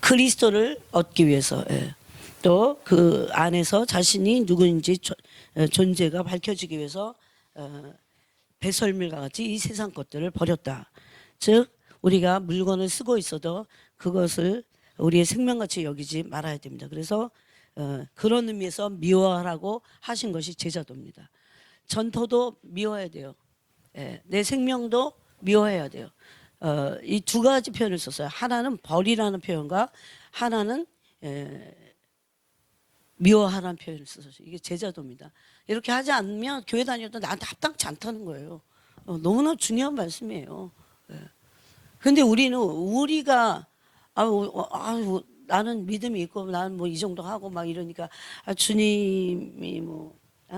그리스도를 얻기 위해서, 예. 또 그 안에서 자신이 누구인지 존재가 밝혀지기 위해서 배설물과 같이 이 세상 것들을 버렸다. 즉 우리가 물건을 쓰고 있어도 그것을 우리의 생명같이 여기지 말아야 됩니다. 그래서 그런 의미에서 미워하라고 하신 것이 제자도입니다. 전토도 미워해야 돼요. 예, 내 생명도 미워해야 돼요. 이 두 가지 표현을 썼어요. 하나는 버리라는 표현과 하나는 미워하라는 표현을 썼어요. 이게 제자도입니다. 이렇게 하지 않으면 교회 다녀도 나한테 합당치 않다는 거예요. 너무나 중요한 말씀이에요. 그런데 우리가 나는 믿음이 있고 나는 뭐 이 정도 하고 막 이러니까 주님이 뭐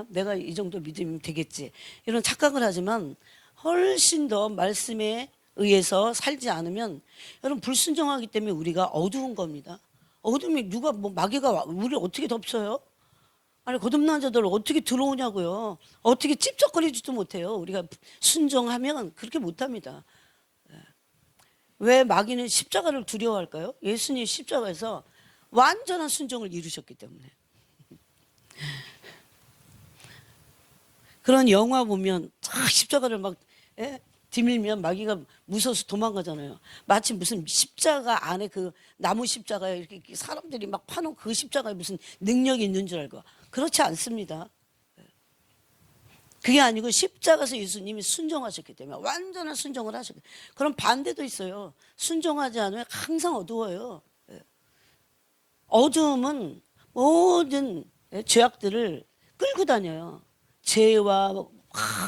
내가 이 정도 믿음이면 되겠지 이런 착각을 하지만 훨씬 더 말씀에 의해서 살지 않으면 여러분 불순종하기 때문에 우리가 어두운 겁니다. 어둠이 누가 뭐 마귀가 우리를 어떻게 덮쳐요? 아니 거듭난 자들을 어떻게 들어오냐고요. 어떻게 찝쩍거리지도 못해요. 우리가 순종하면 그렇게 못합니다. 왜 마귀는 십자가를 두려워할까요? 예수님 십자가에서 완전한 순종을 이루셨기 때문에. 그런 영화 보면 딱 십자가를 막 뒤밀면 마귀가 무서워서 도망가잖아요. 마치 무슨 십자가 안에 그 나무 십자가에 이렇게 사람들이 막 파놓은 그 십자가에 무슨 능력이 있는 줄 알고. 그렇지 않습니다. 그게 아니고 십자가에서 예수님이 순종하셨기 때문에 완전한 순종을 하셨기 때문에. 그럼 반대도 있어요. 순종하지 않으면 항상 어두워요. 어두움은 모든 죄악들을 끌고 다녀요. 죄와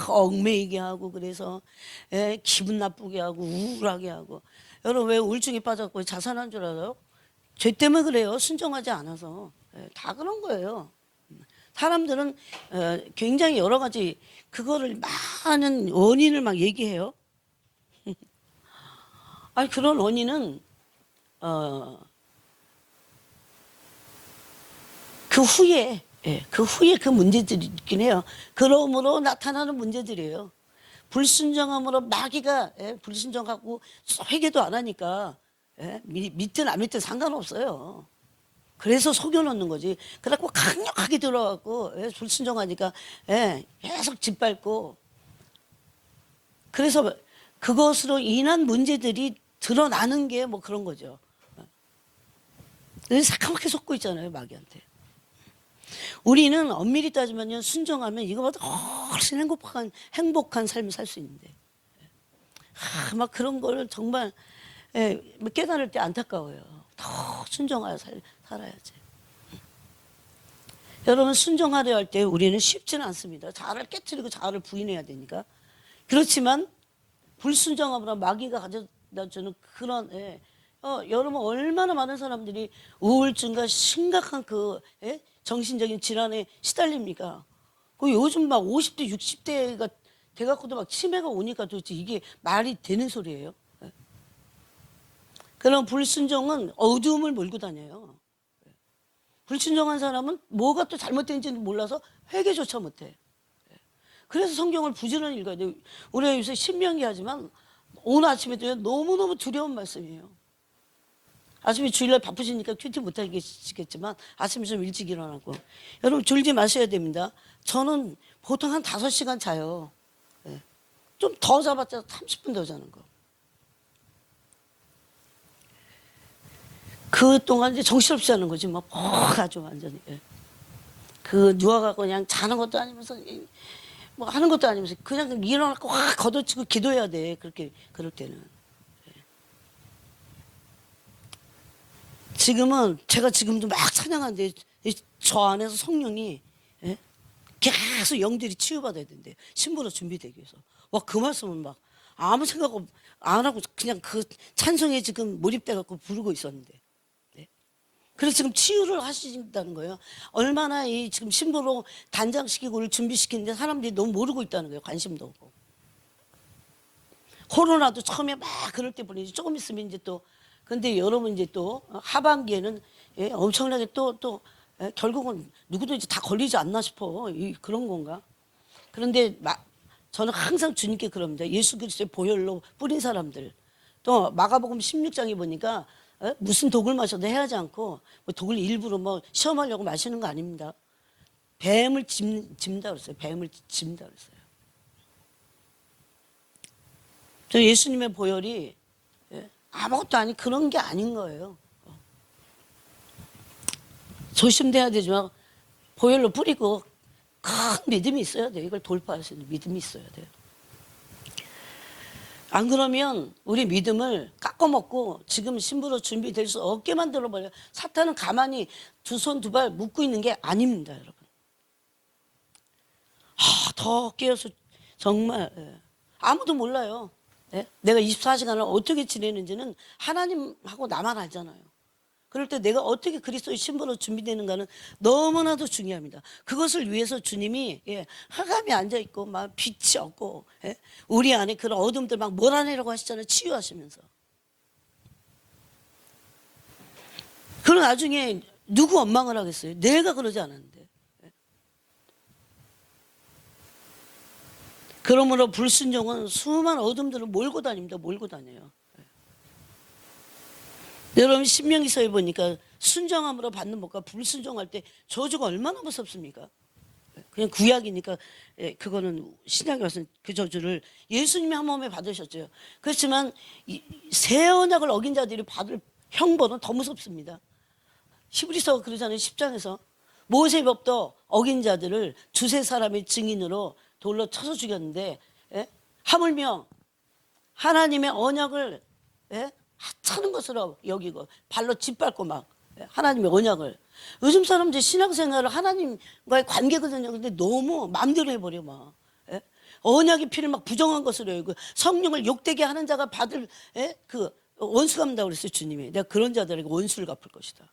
얽매이게 하고 그래서 기분 나쁘게 하고 우울하게 하고. 여러분 왜 우울증에 빠졌고 자살한 줄 알아요? 죄 때문에 그래요. 순종하지 않아서. 다 그런 거예요. 사람들은 굉장히 여러 가지 그거를 많은 원인을 막 얘기해요. 아니 그런 원인은 그 후에 그 문제들이 있긴 해요. 그러므로 나타나는 문제들이에요. 불순종함으로 마귀가 불순종하고 회개도 안 하니까 믿든 안 믿든 상관없어요. 그래서 속여놓는 거지. 그래갖고 강력하게 들어가고 불순종하니까 계속 짓밟고. 그래서 그것으로 인한 문제들이 드러나는 게 뭐 그런 거죠. 새까맣게 속고 있잖아요, 마귀한테. 우리는 엄밀히 따지면 순종하면 이거보다 훨씬 행복한 삶을 살 수 있는데. 막 그런 거를 정말 깨달을 때 안타까워요. 더 순종하여 살아야지. 여러분 순종하려 할 때 우리는 쉽지는 않습니다. 자아를 깨트리고 자아를 부인해야 되니까. 그렇지만 불순종함으로 마귀가 가져다주는 그런 여러분 얼마나 많은 사람들이 우울증과 심각한 그 정신적인 질환에 시달립니까? 그 요즘 막 50대 60대가 돼갖고도 막 치매가 오니까 도대체 이게 말이 되는 소리예요? 그런 불순종은 어두움을 몰고 다녀요. 불순종한 사람은 뭐가 또 잘못된지는 몰라서 회개조차 못해. 그래서 성경을 부지런히 읽어야 돼요. 우리가 요새 신명기 하지만 오늘 아침에도 너무너무 두려운 말씀이에요. 아침에 주일날 바쁘시니까 큐티 못하시겠지만 아침에 좀 일찍 일어나고. 여러분 졸지 마셔야 됩니다. 저는 보통 한 5시간 자요. 좀 더 자봤자 30분 더 자는 거. 그 동안 이제 정신없이 하는 거지, 뭐, 아주 완전히. 그 누워갖고 그냥 자는 것도 아니면서, 뭐 하는 것도 아니면서, 그냥 일어나고 확 걷어치고 기도해야 돼. 그럴 때는. 지금은, 제가 지금도 막 찬양하는데, 저 안에서 성령이, 계속 영들이 치유받아야 된대. 신부로 준비되기 위해서. 와, 그 말씀은 막, 아무 생각 안 하고 그냥 그 찬송에 지금 몰입돼갖고 부르고 있었는데. 그래서 지금 치유를 하신다는 거예요. 얼마나 이 지금 신부로 단장시키고 우리를 준비시키는데 사람들이 너무 모르고 있다는 거예요. 관심도 없고. 코로나도 처음에 막 그럴 때 보내지 조금 있으면 이제 또 근데 여러분 이제 또 하반기에는 엄청나게 또 결국은 누구도 이제 다 걸리지 않나 싶어. 그런 건가? 그런데 저는 항상 주님께 그럽니다. 예수 그리스도의 보혈로 뿌린 사람들. 또 마가복음 16장에 보니까 무슨 독을 마셔도 해하지 않고 뭐 독을 일부러 뭐 시험하려고 마시는 거 아닙니다. 뱀을 집다 그랬어요. 뱀을 집다 그랬어요. 저 예수님의 보혈이 아무것도 아닌 그런 게 아닌 거예요. 조심돼야 되지만 보혈로 뿌리고 큰 믿음이 있어야 돼요. 이걸 돌파할 수 있는 믿음이 있어야 돼요. 안 그러면 우리 믿음을 깎아먹고 지금 신부로 준비될 수 없게 만들어버려요. 사탄은 가만히 두 손 두 발 묶고 있는 게 아닙니다, 여러분. 더 깨어서 정말 아무도 몰라요. 내가 24시간을 어떻게 지내는지는 하나님하고 나만 알잖아요. 그럴 때 내가 어떻게 그리스도의 신부로 준비되는가는 너무나도 중요합니다. 그것을 위해서 주님이 흑암에 앉아있고 막 빛이 없고 우리 안에 그런 어둠들 막 몰아내라고 하시잖아요. 치유하시면서. 그럼 나중에 누구 원망을 하겠어요? 내가 그러지 않았는데. 그러므로 불순종은 수많은 어둠들을 몰고 다닙니다. 몰고 다녀요. 여러분 신명기서에 보니까 순종함으로 받는 복과 불순종할 때 저주가 얼마나 무섭습니까? 그냥 구약이니까 그거는 신약에 와서는 그 저주를 예수님이 한 몸에 받으셨죠. 그렇지만 새 언약을 어긴 자들이 받을 형벌은 더 무섭습니다. 히브리서가 그러잖아요. 10장에서 모세의 법도 어긴 자들을 두세 사람의 증인으로 돌로 쳐서 죽였는데 하물며 하나님의 언약을 하찮은 것으로 여기고 발로 짓밟고 막 하나님의 언약을. 요즘 사람들 신앙생활을 하나님과의 관계거든요. 근데 너무 마음대로 해버려 막. 언약의 피를 막 부정한 것으로 여기고 성령을 욕되게 하는 자가 받을 그 원수 갚는다고 그랬어요. 주님이. 내가 그런 자들에게 원수를 갚을 것이다.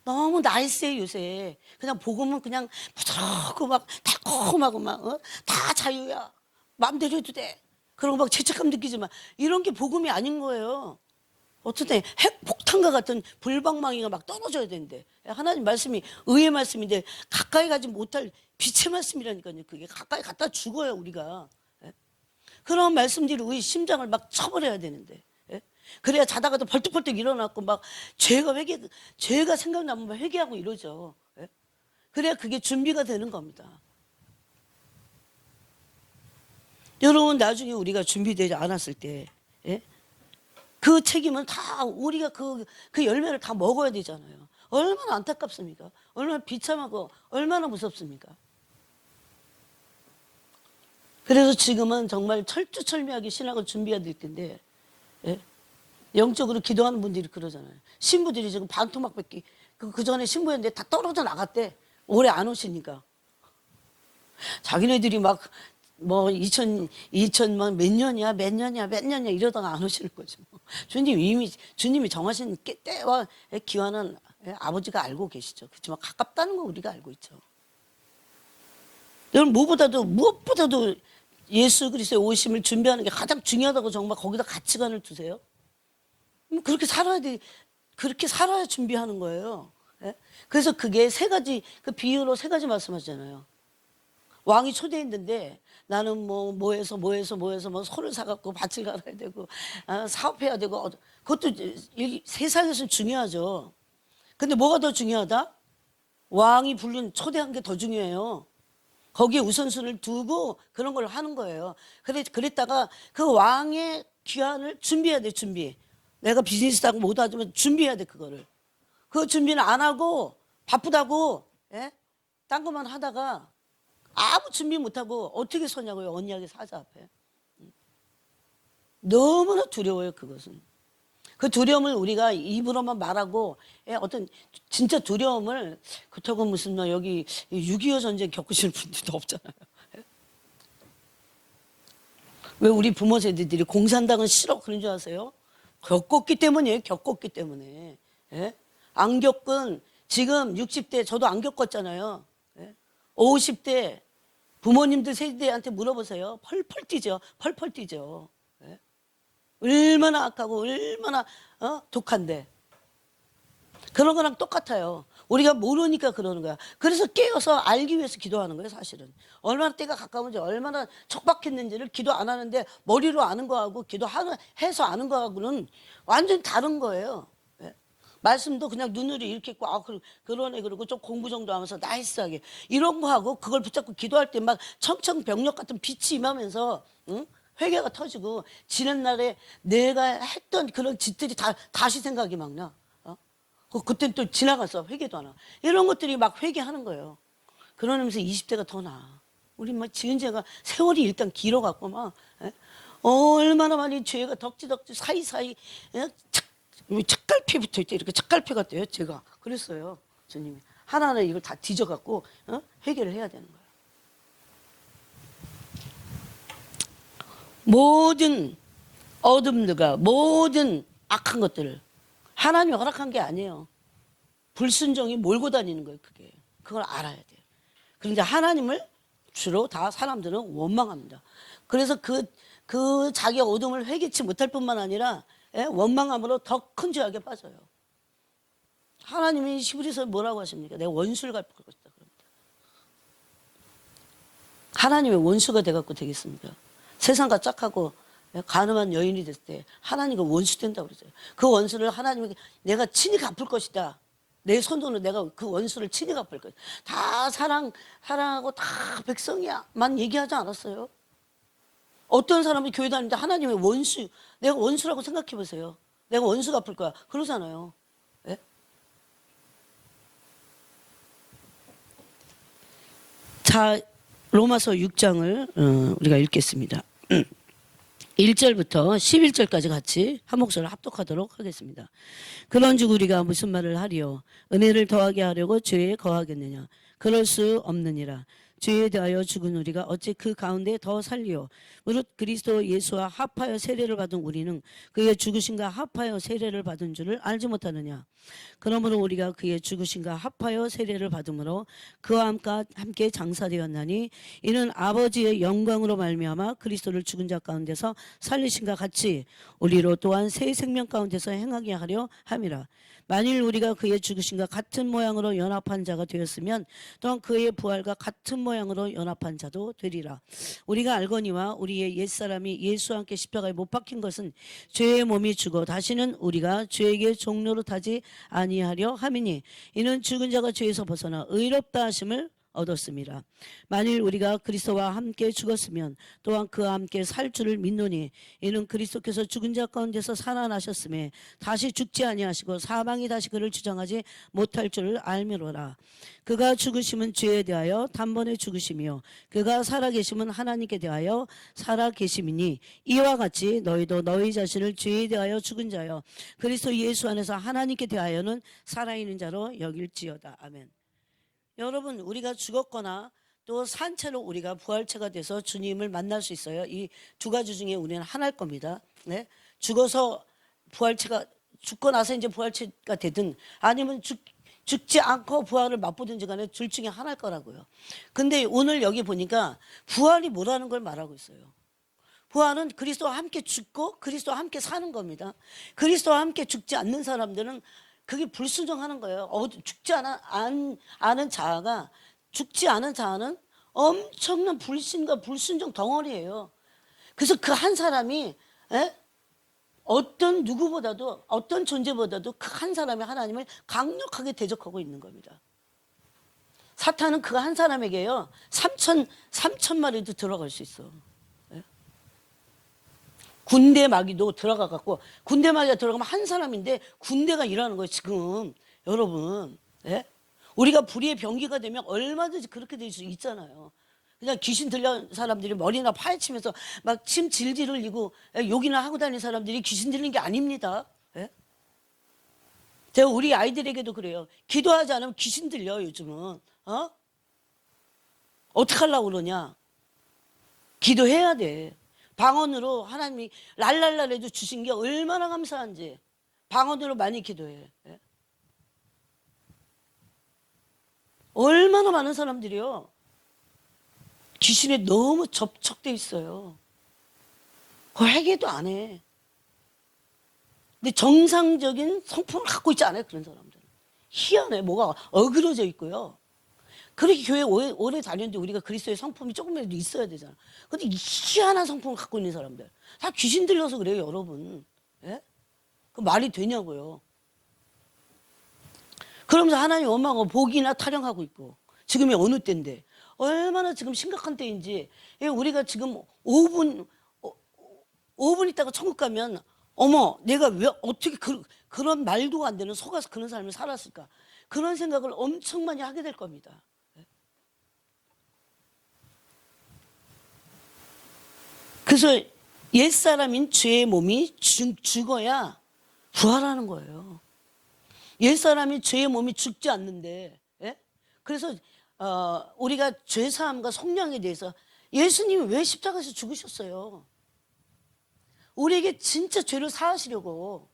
너무 나이스해 요새. 그냥 복음은 그냥 부드럽고 막 달콤하고 막 다 자유야. 마음대로 해도 돼. 그런 거 막 죄책감 느끼지만 이런 게 복음이 아닌 거예요. 어쨌든 핵폭탄과 같은 불방망이가 막 떨어져야 되는데 하나님 말씀이 의의 말씀인데 가까이 가지 못할 빛의 말씀이라니까요. 그게 가까이 갖다 죽어요 우리가. 그런 말씀들이 우리 심장을 막 쳐버려야 되는데 그래야 자다가도 벌떡벌떡 일어났고 막 죄가 생각나면 회개하고 이러죠. 그래야 그게 준비가 되는 겁니다. 여러분 나중에 우리가 준비되지 않았을 때 그 책임은 다 우리가 그 열매를 다 먹어야 되잖아요. 얼마나 안타깝습니까? 얼마나 비참하고 얼마나 무섭습니까? 그래서 지금은 정말 철두철미하게 신학을 준비해야 될 텐데 영적으로 기도하는 분들이 그러잖아요. 신부들이 지금 반토막밖에 그 전에 신부였는데 다 떨어져 나갔대. 올해 안 오시니까. 자기네들이 막 뭐 2000만 몇 년이야 이러다가 안 오시는 거죠. 주님이 정하신 때와 기한은 아버지가 알고 계시죠. 그렇지만 가깝다는 거 우리가 알고 있죠. 여러분 무엇보다도 예수 그리스도의 오심을 준비하는 게 가장 중요하다고 정말 거기다 가치관을 두세요. 그렇게 살아야 돼. 그렇게 살아야 준비하는 거예요. 그래서 그게 세 가지 그 비유로 세 가지 말씀하잖아요. 왕이 초대했는데 나는 뭐해서 소를 사갖고 밭을 갈아야 되고 사업해야 되고 그것도 세상에서는 중요하죠. 근데 뭐가 더 중요하다? 왕이 부른 초대한 게 더 중요해요. 거기에 우선순위를 두고 그런 걸 하는 거예요. 그랬다가 그 왕의 귀환을 준비해야 돼. 준비. 내가 비즈니스하고 못 하지만 준비해야 돼. 그거를. 그 준비는 안 하고 바쁘다고 딴 것만 하다가 아무 준비 못하고 어떻게 서냐고요. 언약의 사자 앞에. 너무나 두려워요. 그것은. 그 두려움을 우리가 입으로만 말하고 어떤 진짜 두려움을 그렇다고 무슨 여기 6.25 전쟁 겪으시는 분들도 없잖아요. 왜 우리 부모 세대들이 공산당은 싫어 그런 줄 아세요? 겪었기 때문이에요. 겪었기 때문에. 안 겪은 지금 60대 저도 안 겪었잖아요. 50대 부모님들 세대한테 물어보세요. 펄펄 뛰죠. 펄펄 뛰죠. 얼마나 악하고 얼마나 독한데. 그런 거랑 똑같아요. 우리가 모르니까 그러는 거야. 그래서 깨어서 알기 위해서 기도하는 거예요, 사실은. 얼마나 때가 가까운지, 얼마나 척박했는지를 기도 안 하는데 머리로 아는 거하고 해서 아는 거하고는 완전히 다른 거예요. 예. 말씀도 그냥 눈으로 이렇게 있고, 그러네, 그러고 좀 공부 정도 하면서 나이스하게. 이런 거 하고 그걸 붙잡고 기도할 때 막 청청병력 같은 빛이 임하면서, 응? 회개가 터지고, 지난 날에 내가 했던 그런 짓들이 다시 생각이 막 나. 그땐 또 지나가서 회개도 안 하고. 이런 것들이 막 회개하는 거예요. 그러면서 20대가 더 나아. 우리 막 지은 죄가 세월이 일단 길어갖고 막, 예? 얼마나 많이 죄가 덕지덕지 사이사이, 예? 책갈피 붙어 있대. 이렇게 책갈피가 돼요, 제가. 그랬어요, 주님이. 하나하나 이걸 다 뒤져갖고, 회개를 해야 되는 거예요. 모든 어둠들과 모든 악한 것들을 하나님이 허락한 게 아니에요. 불순종이 몰고 다니는 거예요, 그게. 그걸 알아야 돼요. 그런데 하나님을 주로 다 사람들은 원망합니다. 그래서 그 자기 어둠을 회개치 못할 뿐만 아니라, 예? 원망함으로 더 큰 죄악에 빠져요. 하나님이 히브리서에 뭐라고 하십니까? 내가 원수를 갚을 것이다. 그럽니다. 하나님의 원수가 돼갖고 되겠습니까? 세상과 짝하고 가늠한 여인이 됐을 때 하나님과 원수 된다고 그러죠. 그 원수를 하나님에게 내가 친히 갚을 것이다. 내 손으로 내가 그 원수를 친히 갚을 것이다. 다 사랑하고 다 백성이야만 얘기하지 않았어요. 어떤 사람이 교회 다니는데 하나님의 원수, 내가 원수라고 생각해 보세요. 내가 원수 갚을 거야. 그러잖아요. 예? 자, 로마서 6장을 우리가 읽겠습니다. 1절부터 11절까지 같이 한 목소리를 합독하도록 하겠습니다. 그런즉 우리가 무슨 말을 하리요? 은혜를 더하게 하려고 죄에 거하겠느냐? 그럴 수 없느니라. 죄에 대하여 죽은 우리가 어찌 그 가운데 더 살리요? 무릇 그리스도 예수와 합하여 세례를 받은 우리는 그의 죽으심과 합하여 세례를 받은 줄을 알지 못하느냐? 그러므로 우리가 그의 죽으심과 합하여 세례를 받음으로 그와 함께 장사되었나니 이는 아버지의 영광으로 말미암아 그리스도를 죽은 자 가운데서 살리신과 같이 우리로 또한 새 생명 가운데서 행하게 하려 함이라. 만일 우리가 그의 죽으심과 같은 모양으로 연합한 자가 되었으면 또한 그의 부활과 같은 모양으로 연합한 자도 되리라. 우리가 알거니와 우리의 옛사람이 예수와 함께 십자가에 못 박힌 것은 죄의 몸이 죽어 다시는 우리가 죄에게 종노릇하지 아니하려 함이니 이는 죽은 자가 죄에서 벗어나 의롭다 하심을 얻었습니다. 만일 우리가 그리스도와 함께 죽었으면 또한 그와 함께 살 줄을 믿노니 이는 그리스도께서 죽은 자 가운데서 살아나셨음에 다시 죽지 아니하시고 사망이 다시 그를 주장하지 못할 줄을 알미로라. 그가 죽으심은 죄에 대하여 단번에 죽으심이요 그가 살아계심은 하나님께 대하여 살아계심이니 이와 같이 너희도 너희 자신을 죄에 대하여 죽은 자여 그리스도 예수 안에서 하나님께 대하여는 살아있는 자로 여길지어다. 아멘. 여러분, 우리가 죽었거나 또 산채로 우리가 부활체가 돼서 주님을 만날 수 있어요. 이 두 가지 중에 우리는 하나일 겁니다. 네? 죽어서 죽고 나서 이제 부활체가 되든 아니면 죽지 않고 부활을 맛보든지 간에 둘 중에 하나일 거라고요. 근데 오늘 여기 보니까 부활이 뭐라는 걸 말하고 있어요. 부활은 그리스도와 함께 죽고 그리스도와 함께 사는 겁니다. 그리스도와 함께 죽지 않는 사람들은 그게 불순종하는 거예요. 죽지 않은 자아가 죽지 않은 자아는 엄청난 불신과 불순종 덩어리예요. 그래서 그 한 사람이 어떤 누구보다도 어떤 존재보다도 그 한 사람이 하나님을 강력하게 대적하고 있는 겁니다. 사탄은 그 한 사람에게요 3천 마리도 들어갈 수 있어. 군대 마귀도 들어가 갖고 군대 마귀가 들어가면 한 사람인데 군대가 일하는 거예요 지금. 여러분, 예? 우리가 불의의 병기가 되면 얼마든지 그렇게 될 수 있잖아요. 그냥 귀신 들린 사람들이 머리나 파헤치면서 막 침 질질 흘리고 욕이나 하고 다니는 사람들이 귀신 들린 게 아닙니다. 예? 제가 우리 아이들에게도 그래요. 기도하지 않으면 귀신 들려 요즘은. 어떻게 하려고 그러냐. 기도해야 돼. 방언으로 하나님이 랄랄랄해도 주신 게 얼마나 감사한지 방언으로 많이 기도해. 예? 얼마나 많은 사람들이요 귀신에 너무 접촉돼 있어요. 그 회개도 안 해. 근데 정상적인 성품을 갖고 있지 않아요 그런 사람들은. 희한해. 뭐가 어그러져 있고요. 그렇게 교회 오래 다녔는데 우리가 그리스도의 성품이 조금이라도 있어야 되잖아. 근데 이 희한한 성품을 갖고 있는 사람들 다 귀신 들려서 그래요, 여러분. 예? 그 말이 되냐고요. 그러면서 하나님 원망하고 복이나 타령하고 있고 지금이 어느 때인데 얼마나 지금 심각한 때인지. 우리가 지금 5분 있다가 천국 가면 어머 내가 왜 어떻게 그런 말도 안 되는 속아서 그런 삶을 살았을까, 그런 생각을 엄청 많이 하게 될 겁니다. 그래서 옛사람인 죄의 몸이 죽어야 부활하는 거예요. 옛사람이 죄의 몸이 죽지 않는데, 예? 그래서 우리가 죄사함과 속량에 대해서 예수님이 왜 십자가에서 죽으셨어요? 우리에게 진짜 죄를 사하시려고.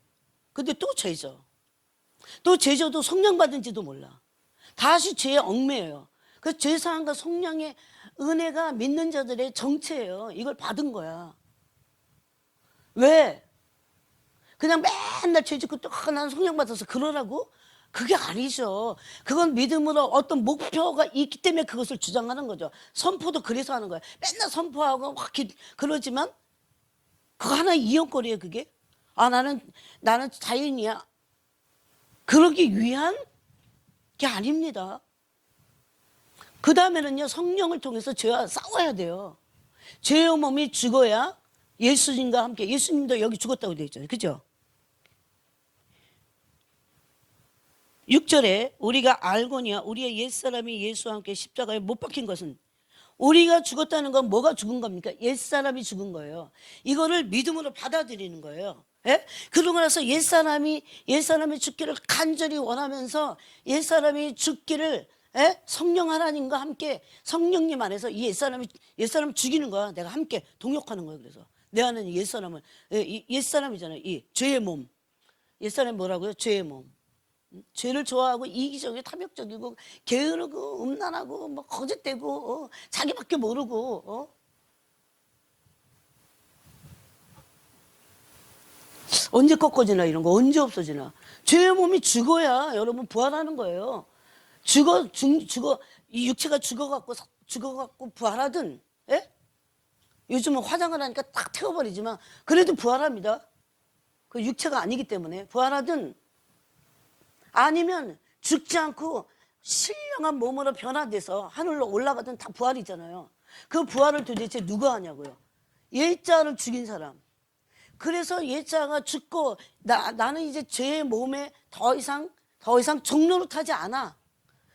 근데 또 죄죠. 또 죄져도 속량받은지도 몰라. 다시 죄에 얽매여요. 그 죄사함과 속량의 은혜가 믿는 자들의 정체예요. 이걸 받은 거야. 왜? 그냥 맨날 죄 짓고 또 나는 속량받아서 그러라고? 그게 아니죠. 그건 믿음으로 어떤 목표가 있기 때문에 그것을 주장하는 거죠. 선포도 그래서 하는 거예요. 맨날 선포하고 막 그러지만 그거 하나의 이용거리예요, 그게. 나는 자연이야. 그러기 위한 게 아닙니다. 그 다음에는요, 성령을 통해서 죄와 싸워야 돼요. 죄의 몸이 죽어야 예수님과 함께, 예수님도 여기 죽었다고 되어 있잖아요. 그죠? 6절에 우리가 알거니와 우리의 옛사람이 예수와 함께 십자가에 못 박힌 것은, 우리가 죽었다는 건 뭐가 죽은 겁니까? 옛사람이 죽은 거예요. 이거를 믿음으로 받아들이는 거예요. 예? 그러고 나서 옛사람이 죽기를 간절히 원하면서 옛사람이 죽기를, 예? 성령 하나님과 함께 성령님 안에서 이 옛사람을 죽이는 거야. 내가 함께 동역하는 거야. 그래서 내 안에 옛사람을, 옛사람이잖아요. 이 죄의 몸. 옛사람이 뭐라고요? 죄의 몸. 죄를 좋아하고 이기적이고 탐욕적이고 게으르고 음란하고 뭐 거짓되고 자기밖에 모르고 언제 꺾어지나, 이런 거 언제 없어지나. 죄의 몸이 죽어야 여러분 부활하는 거예요. 이 육체가 죽어갖고 부활하든, 예? 요즘은 화장을 하니까 딱 태워버리지만 그래도 부활합니다. 그 육체가 아니기 때문에 부활하든, 아니면 죽지 않고 신령한 몸으로 변화돼서 하늘로 올라가든 다 부활이잖아요. 그 부활을 도대체 누가 하냐고요? 옛자를 죽인 사람. 그래서 옛자가 죽고 나는 이제 죄의 몸에 더 이상 종노릇하지 않아.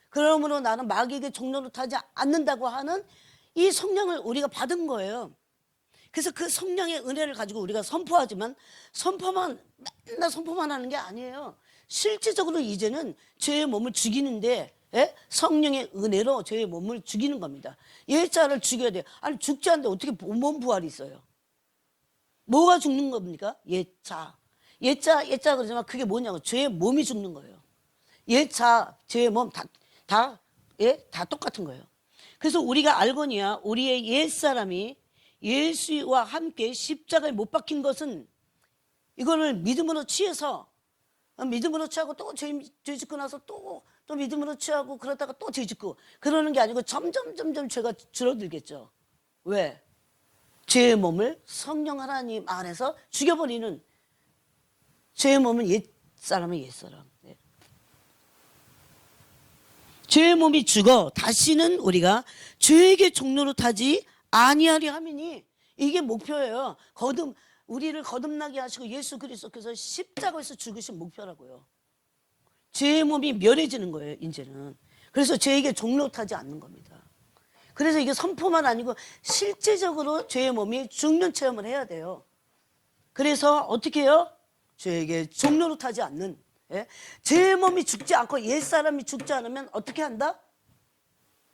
그러므로 나는 마귀에게 종노릇하지 않는다고 하는 이 성령을 우리가 받은 거예요. 그래서 그 성령의 은혜를 가지고 우리가 선포하지만 맨날 선포만 하는 게 아니에요. 실제적으로 이제는 죄의 몸을 죽이는데, 예? 성령의 은혜로 죄의 몸을 죽이는 겁니다. 옛자를 죽여야 돼요. 아니 죽지 않는데 어떻게 몸 부활이 있어요? 뭐가 죽는 겁니까? 옛자 그러지만 그게 뭐냐고. 죄의 몸이 죽는 거예요. 옛자, 죄의 몸 다 똑같은 거예요. 그래서 우리가 알거니와 우리의 옛사람이 예수와 함께 십자가에 못 박힌 것은, 이거를 믿음으로 취하고 또 죄 짓고 나서 또 믿음으로 취하고 그러다가 또 죄 짓고 그러는 게 아니고 점점 죄가 줄어들겠죠. 왜? 죄의 몸을 성령 하나님 안에서 죽여버리는, 죄의 몸은 옛사람은 옛사람. 네. 죄의 몸이 죽어 다시는 우리가 죄에게 종노릇하지 아니하리 하미니, 이게 목표예요. 우리를 거듭나게 하시고 예수 그리스도께서 십자가에서 죽으신 목표라고요. 죄의 몸이 멸해지는 거예요, 이제는. 그래서 죄에게 종노릇하지 않는 겁니다. 그래서 이게 선포만 아니고 실제적으로 죄의 몸이 죽는 체험을 해야 돼요. 그래서 어떻게 해요? 죄에게 종노릇하지 않는, 예? 죄의 몸이 죽지 않고 옛사람이 죽지 않으면 어떻게 한다?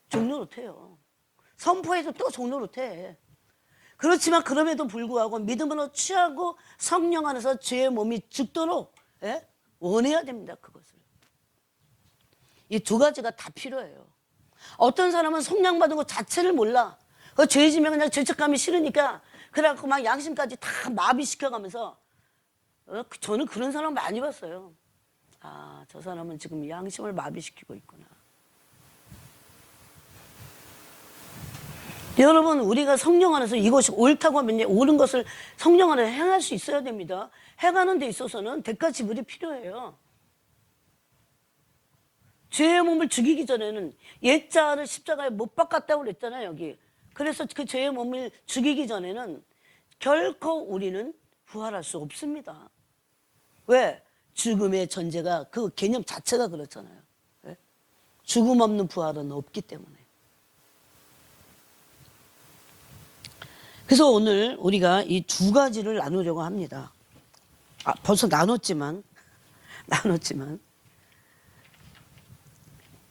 종노릇해요. 선포해도 또 종노릇해. 그렇지만 그럼에도 불구하고 믿음으로 취하고 성령 안에서 죄의 몸이 죽도록, 예? 원해야 됩니다. 그것을. 이 두 가지가 다 필요해요. 어떤 사람은 속량받은 것 자체를 몰라. 그 죄지면 그냥 죄책감이 싫으니까 그래갖고 막 양심까지 다 마비시켜가면서, 저는 그런 사람 많이 봤어요. 아, 저 사람은 지금 양심을 마비시키고 있구나. 여러분, 우리가 성령 안에서 이것이 옳다고 하면 옳은 것을 성령 안에 행할 수 있어야 됩니다. 행하는 데 있어서는 대가 지불이 필요해요. 죄의 몸을 죽이기 전에는 옛자를 십자가에 못 박았다고 그랬잖아요, 여기. 그래서 그 죄의 몸을 죽이기 전에는 결코 우리는 부활할 수 없습니다. 왜? 죽음의 전제가 그 개념 자체가 그렇잖아요. 왜? 죽음 없는 부활은 없기 때문에. 그래서 오늘 우리가 이 두 가지를 나누려고 합니다. 벌써 나눴지만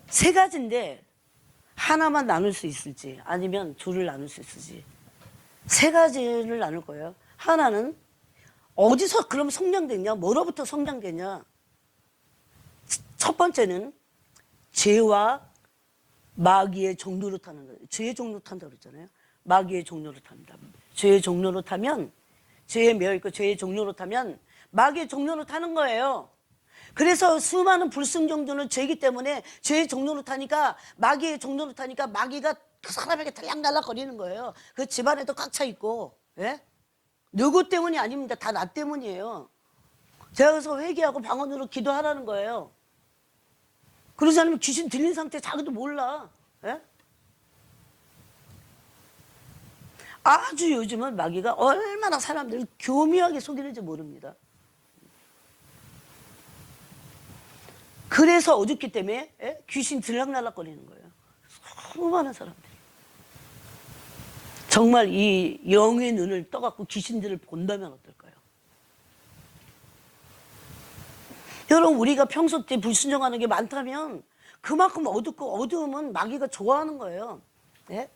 세 가지인데 하나만 나눌 수 있을지 아니면 둘을 나눌 수 있을지 세 가지를 나눌 거예요. 하나는 어디서 그럼 성장되냐? 뭐로부터 성장되냐? 첫 번째는 죄와 마귀의 종로로 타는 거예요. 죄의 종로 탄다고 그랬잖아요. 마귀의 종로로 탑니다. 죄의 종로로 타면 죄에 매여있고 죄의 종로로 타면 마귀의 종로로 타는 거예요. 그래서 수많은 불순종들은 죄이기 때문에 죄의 종로로 타니까 마귀의 종로로 타니까 마귀가 그 사람에게 달랑달랑 거리는 거예요. 그 집안에도 꽉 차 있고. 예? 누구 때문이 아닙니다. 다 나 때문이에요. 제가 그래서 회개하고 방언으로 기도하라는 거예요. 그러지 않으면 귀신 들린 상태 자기도 몰라. 예? 아주 요즘은 마귀가 얼마나 사람들을 교묘하게 속이는지 모릅니다. 그래서 어둡기 때문에 귀신 들락날락거리는 거예요. 수많은 사람들이. 정말 이 영의 눈을 떠갖고 귀신들을 본다면 어떨까요? 여러분, 우리가 평소 때 불순종하는 게 많다면 그만큼 어둡고 어두움은 마귀가 좋아하는 거예요. 네?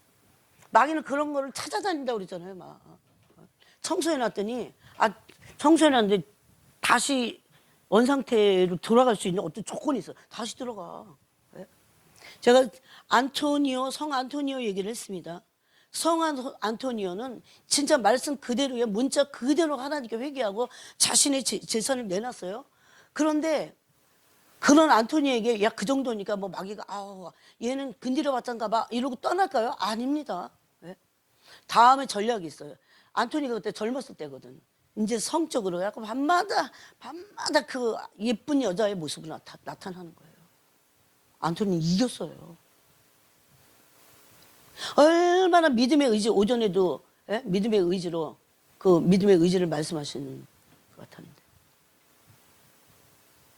마귀는 그런 거를 찾아다닌다고 그러잖아요. 막 청소해놨더니 청소해놨는데 다시 원상태로 돌아갈 수 있는 어떤 조건이 있어. 다시 들어가. 네? 제가 성 안토니오 얘기를 했습니다. 성 안토니오는 진짜 말씀 그대로의 문자 그대로 하나님께 회개하고 자신의 재산을 내놨어요. 그런데 그런 안토니에게 야 그 정도니까 뭐 마귀가 얘는 근디러 왔던가 봐 이러고 떠날까요? 아닙니다. 네? 다음에 전략이 있어요. 안토니가 그때 젊었을 때거든. 이제 성적으로 약간 밤마다 그 예쁜 여자의 모습을 나타나는 거예요. 안토니 이겼어요. 얼마나 믿음의 의지, 오전에도 믿음의 의지로 그 믿음의 의지를 말씀하시는 것 같았는데.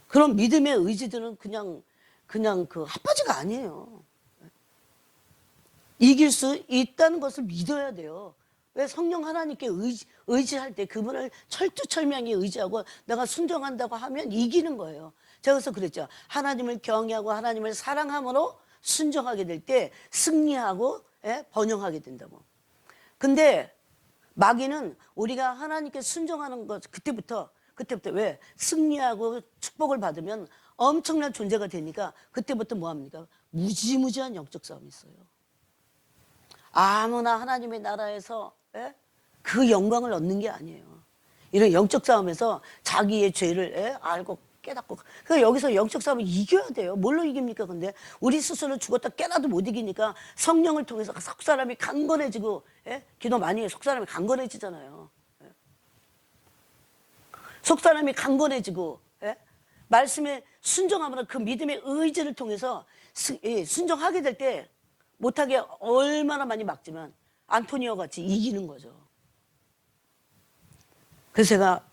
그런 믿음의 의지들은 그냥 그 핫바지가 아니에요. 이길 수 있다는 것을 믿어야 돼요. 왜? 성령 하나님께 의지할 때 그분을 철두철미하게 의지하고 내가 순종한다고 하면 이기는 거예요. 제가 그래서 그랬죠. 하나님을 경외하고 하나님을 사랑함으로 순종하게 될 때 승리하고 번영하게 된다고. 근데 마귀는 우리가 하나님께 순종하는 것 그때부터 왜? 승리하고 축복을 받으면 엄청난 존재가 되니까 그때부터 뭐합니까? 무지무지한 영적 싸움이 있어요. 아무나 하나님의 나라에서 그 영광을 얻는 게 아니에요. 이런 영적 싸움에서 자기의 죄를 알고 깨닫고. 그러니까 여기서 영적 싸움을 이겨야 돼요. 뭘로 이깁니까? 근데 우리 스스로 죽었다 깨나도 못 이기니까 성령을 통해서 속 사람이 강건해지고 기도 많이 해요. 속 사람이 강건해지잖아요. 속 사람이 강건해지고 말씀에 순종하면 그 믿음의 의지를 통해서 순종하게 될 때 못하게 얼마나 많이 막지만 안토니오 같이 이기는 거죠. 그래서 제가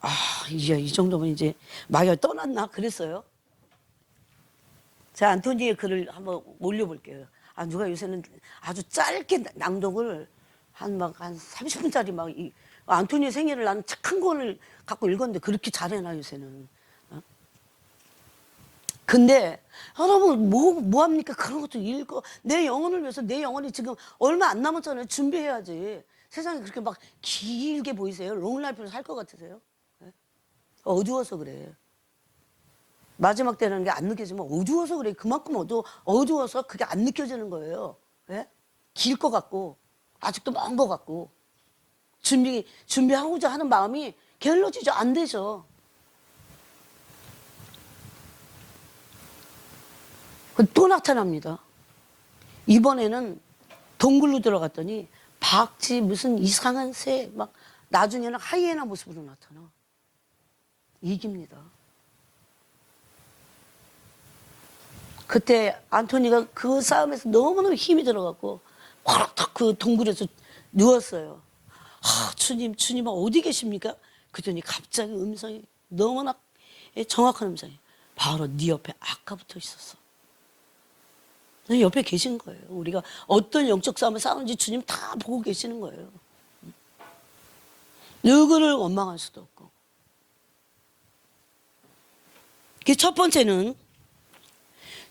이제 이 정도면 이제 마귀가 떠났나 그랬어요. 제가 안토니오의 글을 한번 올려볼게요. 누가 요새는 아주 짧게 낭독을 한 30분짜리 안토니오 생애를 나는 착한 거를 갖고 읽었는데 그렇게 잘해나 요새는. 근데 여러분 뭐 합니까? 그런 것도 읽고 내 영혼을 위해서 내 영혼이 지금 얼마 안 남았잖아요. 준비해야지. 세상이 그렇게 막 길게 보이세요? 롱라이프를 살 것 같으세요? 어두워서 그래. 마지막 때라는 게 안 느껴지면 어두워서 그래. 그만큼 어두워서 그게 안 느껴지는 거예요. 길 것 같고 아직도 먼 것 같고 준비하고자 하는 마음이 게을러지죠. 안 되죠. 또 나타납니다. 이번에는 동굴로 들어갔더니 박쥐 무슨 이상한 새 막 나중에는 하이에나 모습으로 나타나. 이깁니다. 그때 안토니가 그 싸움에서 너무너무 힘이 들어갔고 확 그 동굴에서 누웠어요. 주님은 어디 계십니까? 그랬더니 갑자기 음성이 너무나 정확한 음성이 바로 네 옆에 아까부터 있었어. 네 옆에 계신 거예요. 우리가 어떤 영적 싸움을 싸우는지 주님 다 보고 계시는 거예요. 누구를 원망할 수도 없고. 첫 번째는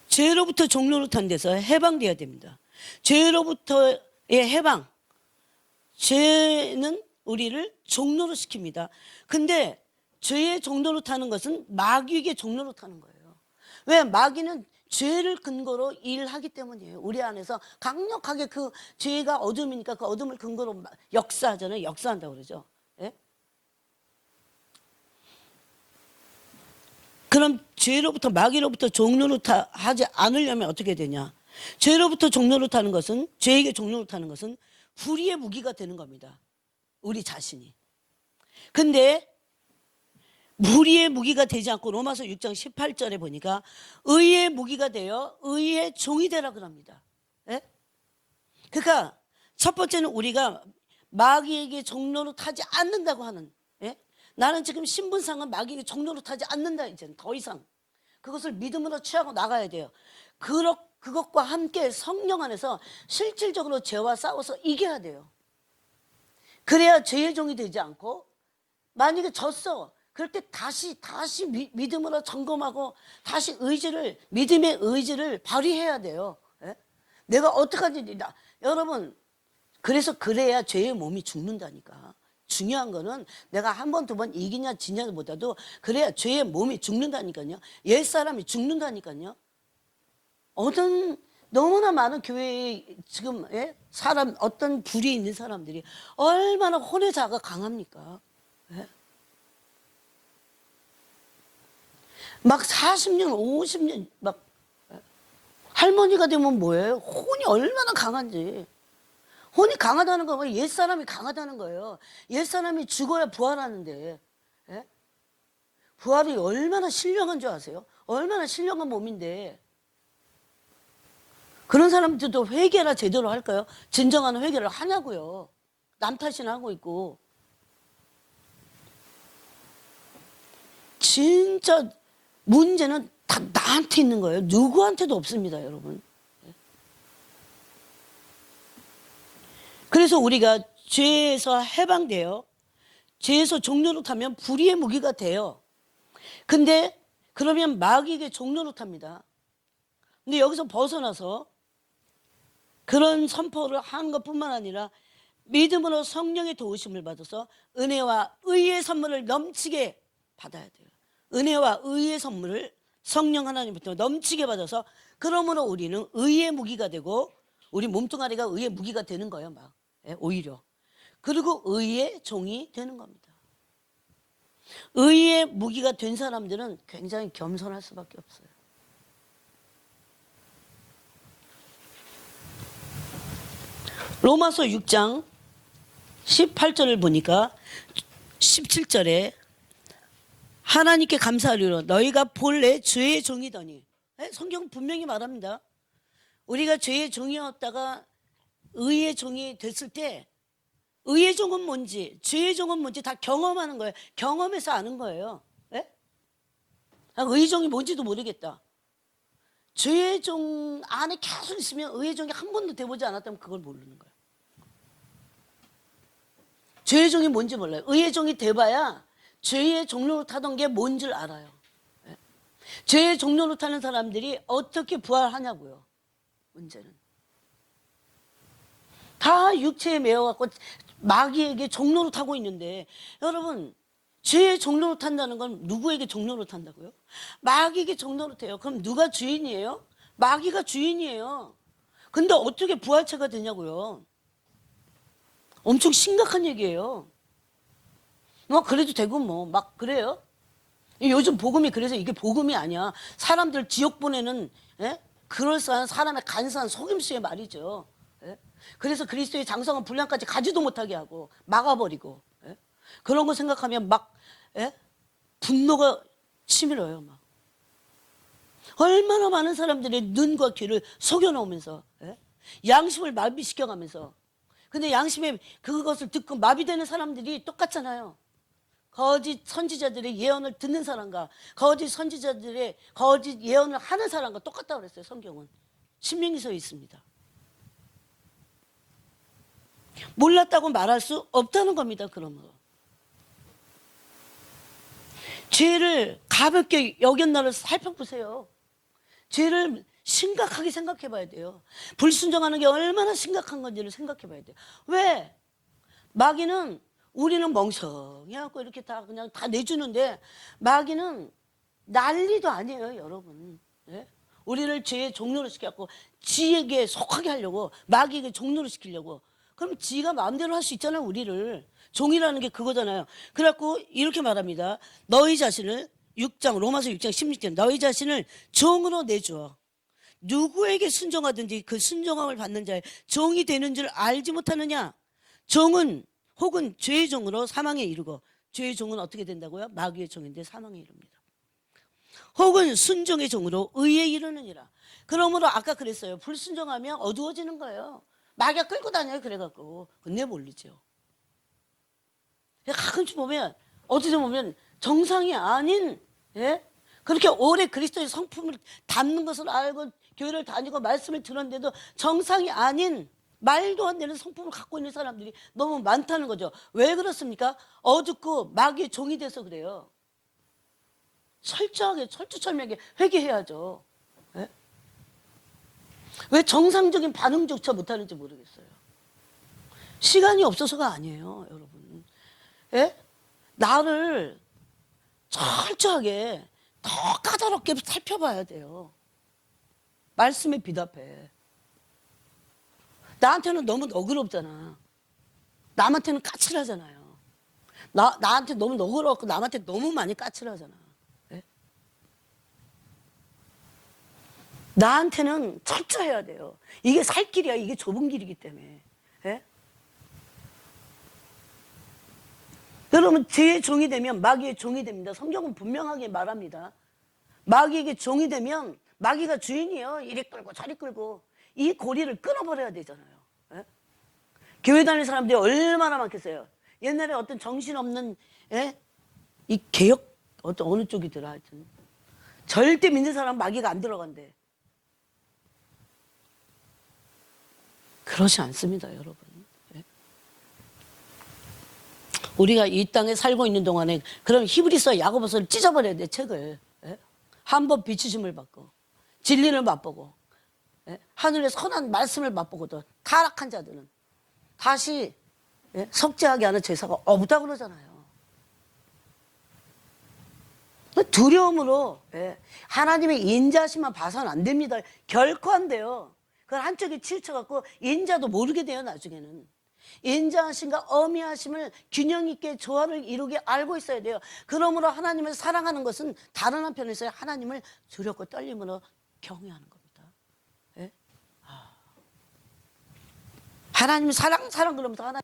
죄로부터 종로릇한 데서 해방되어야 됩니다. 죄로부터의 해방. 죄는 우리를 종로릇 시킵니다. 근데 죄의 종로릇 하는 것은 마귀에게 종로릇 하는 거예요. 왜? 마귀는 죄를 근거로 일하기 때문이에요. 우리 안에서 강력하게 그 죄가 어둠이니까 그 어둠을 근거로 역사하잖아요. 역사한다고 그러죠. 예? 그럼 죄로부터 마귀로부터 종로릇 하지 않으려면 어떻게 되냐? 죄로부터 종로릇 하는 것은 죄에게 종로릇 하는 것은 불의의 무기가 되는 겁니다. 우리 자신이. 근데 불의의 무기가 되지 않고 로마서 6장 18절에 보니까 의의 무기가 되어 의의 종이 되라 그럽니다. 예? 그러니까 첫 번째는 우리가 마귀에게 종로릇 하지 않는다고 하는, 예? 나는 지금 신분상은 마귀에게 종로릇 하지 않는다. 이제는 더 이상 그것을 믿음으로 취하고 나가야 돼요. 그것과 함께 성령 안에서 실질적으로 죄와 싸워서 이겨야 돼요. 그래야 죄의 종이 되지 않고, 만약에 졌어. 그럴 때 다시 믿음으로 점검하고 다시 믿음의 의지를 발휘해야 돼요. 예? 내가 어떡하지? 여러분, 그래야 죄의 몸이 죽는다니까. 중요한 거는 내가 한 번, 두 번 이기냐 지냐보다도 그래야 죄의 몸이 죽는다니까요. 옛사람이 죽는다니까요. 너무나 많은 교회에 지금, 예? 어떤 불이 있는 사람들이 얼마나 혼의 자가 강합니까? 예? 막 40년, 50년, 막, 할머니가 되면 뭐예요? 혼이 얼마나 강한지. 혼이 강하다는 건 옛사람이 강하다는 거예요. 옛사람이 죽어야 부활하는데, 예? 부활이 얼마나 신령한 줄 아세요? 얼마나 신령한 몸인데. 그런 사람들도 회개나 제대로 할까요? 진정한 회개를 하냐고요. 남 탓이나 하고 있고. 진짜 문제는 다 나한테 있는 거예요. 누구한테도 없습니다, 여러분. 그래서 우리가 죄에서 해방돼요. 죄에서 종로릇하면 불의의 무기가 돼요. 근데 그러면 마귀에게 종로릇합니다. 근데 여기서 벗어나서 그런 선포를 하는 것뿐만 아니라 믿음으로 성령의 도우심을 받아서 은혜와 의의 선물을 넘치게 받아야 돼요. 은혜와 의의 선물을 성령 하나님부터 넘치게 받아서, 그러므로 우리는 의의 무기가 되고 우리 몸뚱아리가 의의 무기가 되는 거예요. 막, 예, 오히려. 그리고 의의 종이 되는 겁니다. 의의 무기가 된 사람들은 굉장히 겸손할 수밖에 없어요. 로마서 6장 18절을 보니까 17절에 하나님께 감사하리로 너희가 본래 죄의 종이더니, 성경은 분명히 말합니다. 우리가 죄의 종이었다가 의의 종이 됐을 때 의의 종은 뭔지 죄의 종은 뭔지 다 경험하는 거예요. 경험해서 아는 거예요. 예? 의의 종이 뭔지도 모르겠다. 죄의 종 안에 계속 있으면 의의 종이 한 번도 돼보지 않았다면 그걸 모르는 거예요. 죄의 종이 뭔지 몰라요. 의의 종이 돼봐야 죄의 종로로 타던 게 뭔 줄 알아요. 예? 죄의 종로로 타는 사람들이 어떻게 부활하냐고요. 문제는 다 육체에 매여갖고 마귀에게 종로로 타고 있는데, 여러분, 죄의 종로로 탄다는 건 누구에게 종로로 탄다고요? 마귀에게 종로로 타요. 그럼 누가 주인이에요? 마귀가 주인이에요. 근데 어떻게 부활체가 되냐고요. 엄청 심각한 얘기예요. 뭐 그래도 되고 뭐 막 그래요. 요즘 복음이 그래서 이게 복음이 아니야. 사람들 지옥 보내는, 예? 그럴싸한 사람의 간사한 속임수의 말이죠. 예? 그래서 그리스도의 장성한 분량까지 가지도 못하게 하고 막아버리고, 예? 그런 거 생각하면 막, 예? 분노가 치밀어요. 막 얼마나 많은 사람들의 눈과 귀를 속여놓으면서, 예? 양심을 마비시켜가면서. 근데 양심에 그것을 듣고 마비되는 사람들이 똑같잖아요. 거짓 선지자들의 예언을 듣는 사람과 거짓 선지자들의 거짓 예언을 하는 사람과 똑같다고 그랬어요. 성경은 신명기서에 있습니다. 몰랐다고 말할 수 없다는 겁니다. 그러므로 죄를 가볍게 여겼나를 살펴보세요. 죄를 심각하게 생각해 봐야 돼요. 불순종하는 게 얼마나 심각한 건지를 생각해 봐야 돼요. 왜? 마귀는 우리는 멍청해갖고 이렇게 다 그냥 다 내주는데 마귀는 난리도 아니에요, 여러분. 예? 우리를 죄의 종로로 시켜갖고 지에게 속하게 하려고, 마귀에게 종로로 시키려고. 그럼 지가 마음대로 할 수 있잖아요, 우리를. 종이라는 게 그거잖아요. 그래갖고 이렇게 말합니다. 너희 자신을 6장 로마서 6장 16절 너희 자신을 종으로 내주어 누구에게 순종하든지 그 순종함을 받는 자의 종이 되는 줄 알지 못하느냐. 종은 혹은 죄의 종으로 사망에 이르고, 죄의 종은 어떻게 된다고요? 마귀의 종인데 사망에 이릅니다. 혹은 순종의 종으로 의에 이르느니라. 그러므로 아까 그랬어요. 불순종하면 어두워지는 거예요. 마귀가 끌고 다녀요. 그래갖고 내몰리죠. 가끔씩 보면 어떻게 보면 정상이 아닌, 예? 그렇게 오래 그리스도의 성품을 담는 것을 알고 교회를 다니고 말씀을 들었는데도 정상이 아닌 말도 안 되는 성품을 갖고 있는 사람들이 너무 많다는 거죠. 왜 그렇습니까? 어둡고 마귀의 종이 돼서 그래요. 철저하게 철두철미하게 회개해야죠. 예? 왜 정상적인 반응조차 못하는지 모르겠어요. 시간이 없어서가 아니에요, 여러분. 예? 나를 철저하게 더 까다롭게 살펴봐야 돼요. 말씀에 비답해. 나한테는 너무 너그럽잖아. 남한테는 까칠하잖아요. 나한테 너무 너그럽고 남한테 너무 많이 까칠하잖아. 예? 나한테는 철저해야 돼요. 이게 살 길이야. 이게 좁은 길이기 때문에. 예? 여러분, 죄의 종이 되면 마귀의 종이 됩니다. 성경은 분명하게 말합니다. 마귀에게 종이 되면 마귀가 주인이에요. 이리 끌고 저리 끌고. 이 고리를 끊어버려야 되잖아요. 예? 교회 다니는 사람들이 얼마나 많겠어요. 옛날에 어떤 정신없는, 예? 이 개혁 어느 쪽이더라 하여튼 절대 믿는 사람 마귀가 안 들어간대. 그렇지 않습니다, 여러분. 예? 우리가 이 땅에 살고 있는 동안에 그럼 히브리서 야고보서를 찢어버려야 돼, 책을. 예? 한번 비추심을 받고 진리를 맛보고, 예? 하늘의 선한 말씀을 맛보고도 타락한 자들은 다시, 예? 석죄하게 하는 제사가 없다 그러잖아요. 두려움으로, 예? 하나님의 인자하심만 봐서는 안 됩니다. 결코 안 돼요. 그걸 한쪽에 치우쳐갖고 인자도 모르게 돼요, 나중에는. 인자하심과 어미하심을 균형 있게 조화를 이루게 알고 있어야 돼요. 그러므로 하나님을 사랑하는 것은 다른 한편에서 하나님을 두렵고 떨림으로 경외하는 겁니다. 예? 하나님 사랑 그러면서 하나님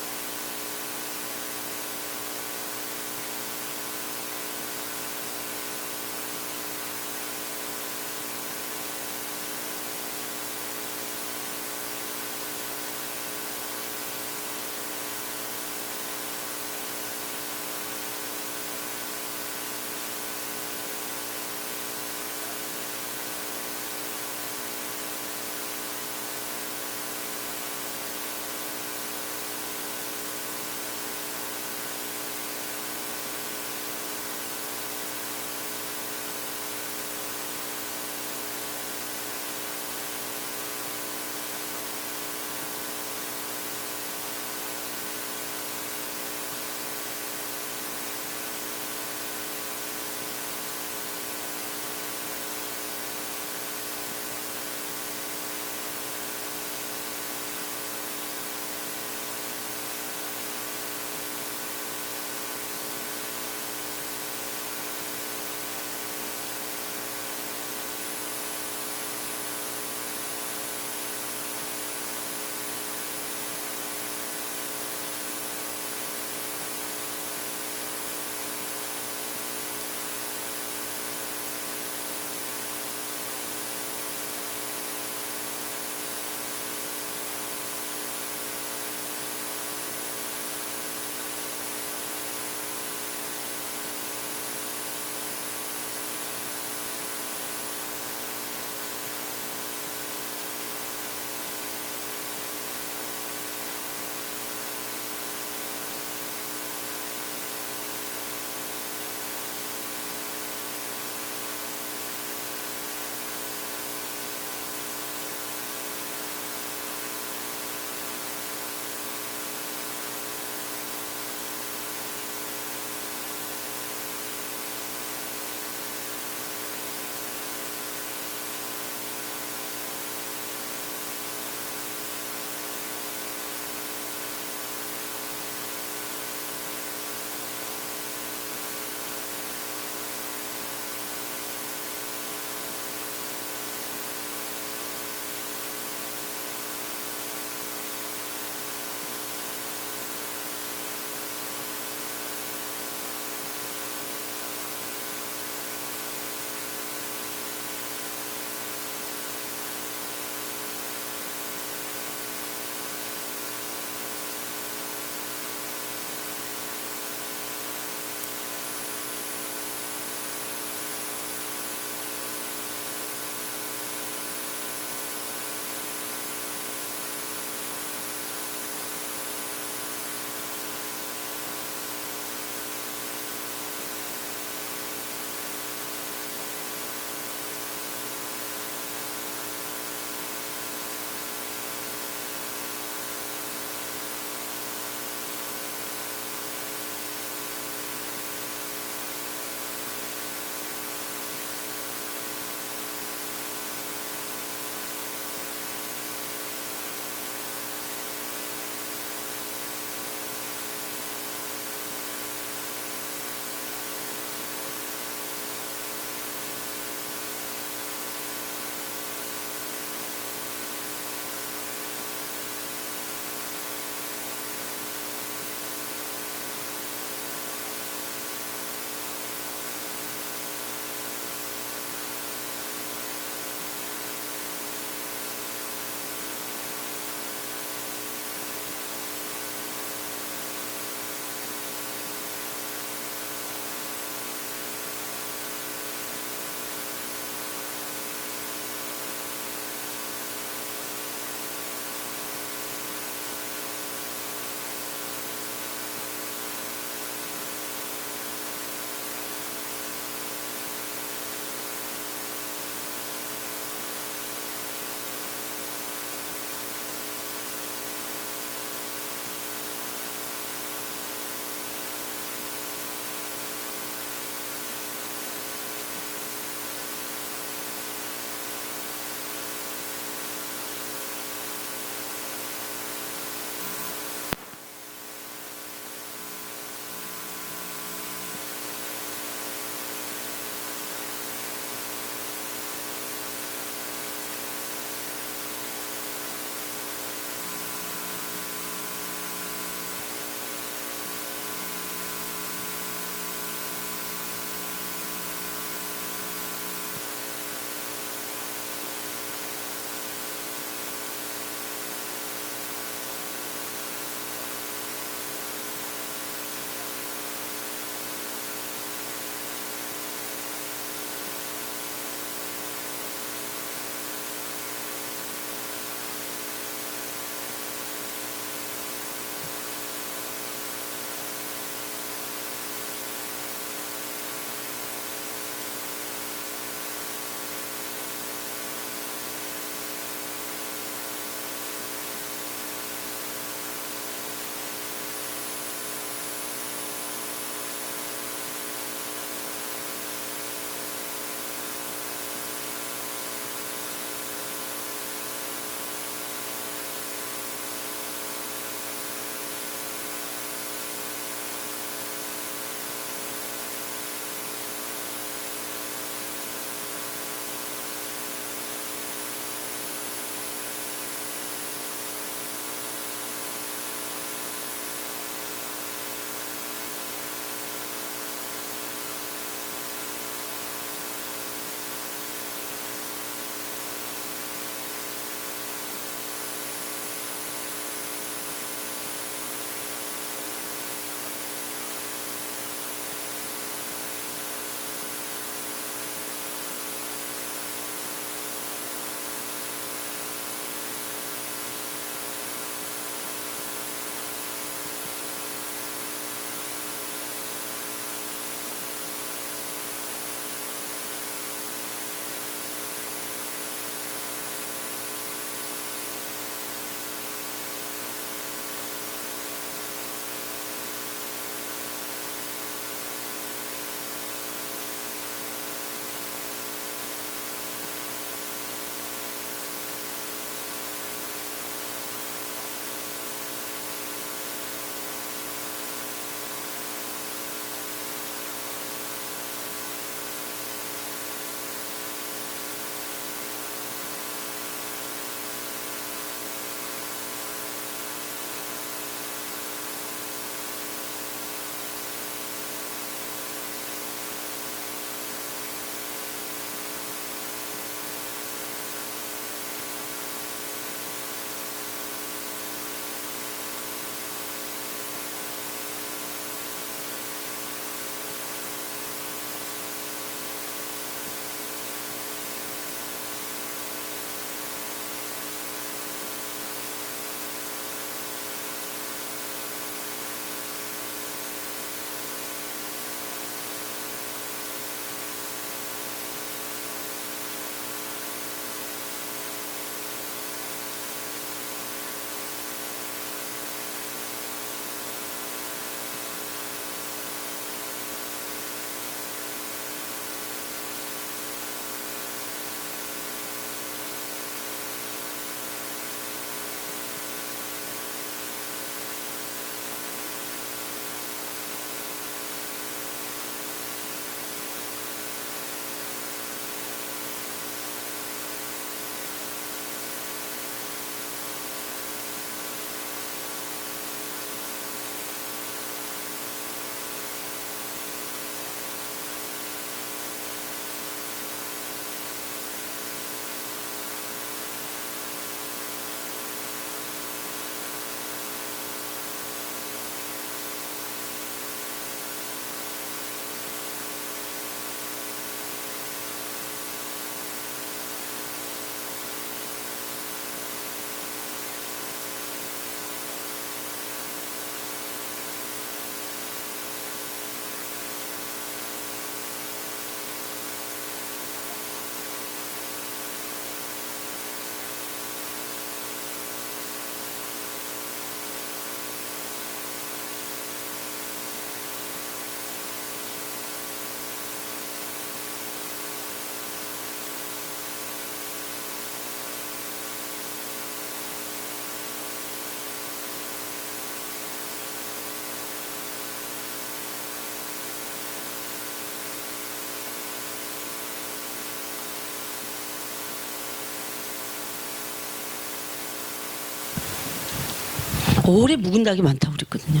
오래 묵은 닭이 많다고 그랬거든요.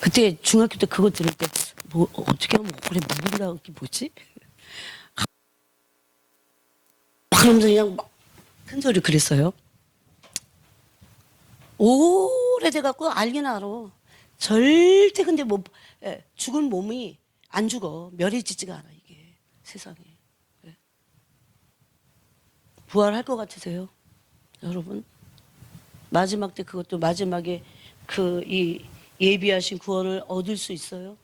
그때 중학교 때 그거 들을 때 뭐 어떻게 하면 오래 묵은 닭이 뭐지? 그러면서 그냥 막 큰 소리 그랬어요. 오래돼갖고 알긴 알아. 절대 근데 뭐 죽은 몸이 안 죽어. 멸해지지가 않아 이게 세상에. 예. 부활할 것 같으세요, 여러분? 마지막 때 그것도 마지막에 그 이 예비하신 구원을 얻을 수 있어요?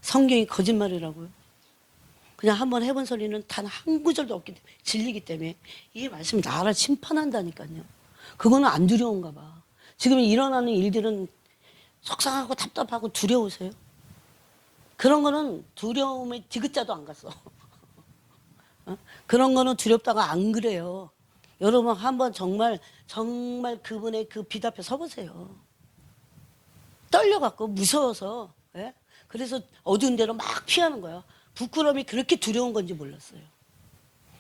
성경이 거짓말이라고요. 그냥 한번 해본 소리는 단 한 구절도 없기 때문에 진리기 때문에 이 말씀이 나를 심판한다니까요. 그거는 안 두려운가 봐. 지금 일어나는 일들은 속상하고 답답하고 두려우세요? 그런 거는 두려움에 디귿자도 안 갔어. 어? 그런 거는 두렵다가 안 그래요. 여러분 한번 정말 그분의 그 빛 앞에 서보세요. 떨려갖고 무서워서. 예? 그래서 어두운 데로 막 피하는 거야. 부끄러움이 그렇게 두려운 건지 몰랐어요.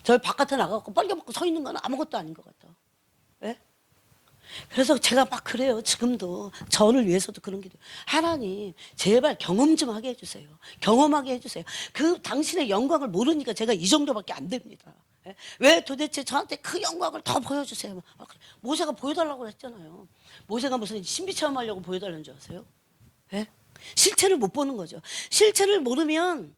저 바깥에 나가고 빨개먹고 서 있는 건 아무것도 아닌 것 같아. 예? 그래서 제가 막 그래요. 지금도 저를 위해서도 그런 게 돼요. 하나님 제발 경험 좀 하게 해주세요. 경험하게 해주세요. 그 당신의 영광을 모르니까 제가 이 정도밖에 안 됩니다. 예? 왜 도대체 저한테 그 영광을 더 보여주세요. 모세가 보여달라고 했잖아요. 모세가 무슨 신비 체험하려고 보여달라는 줄 아세요? 예? 실체를 못 보는 거죠. 실체를 모르면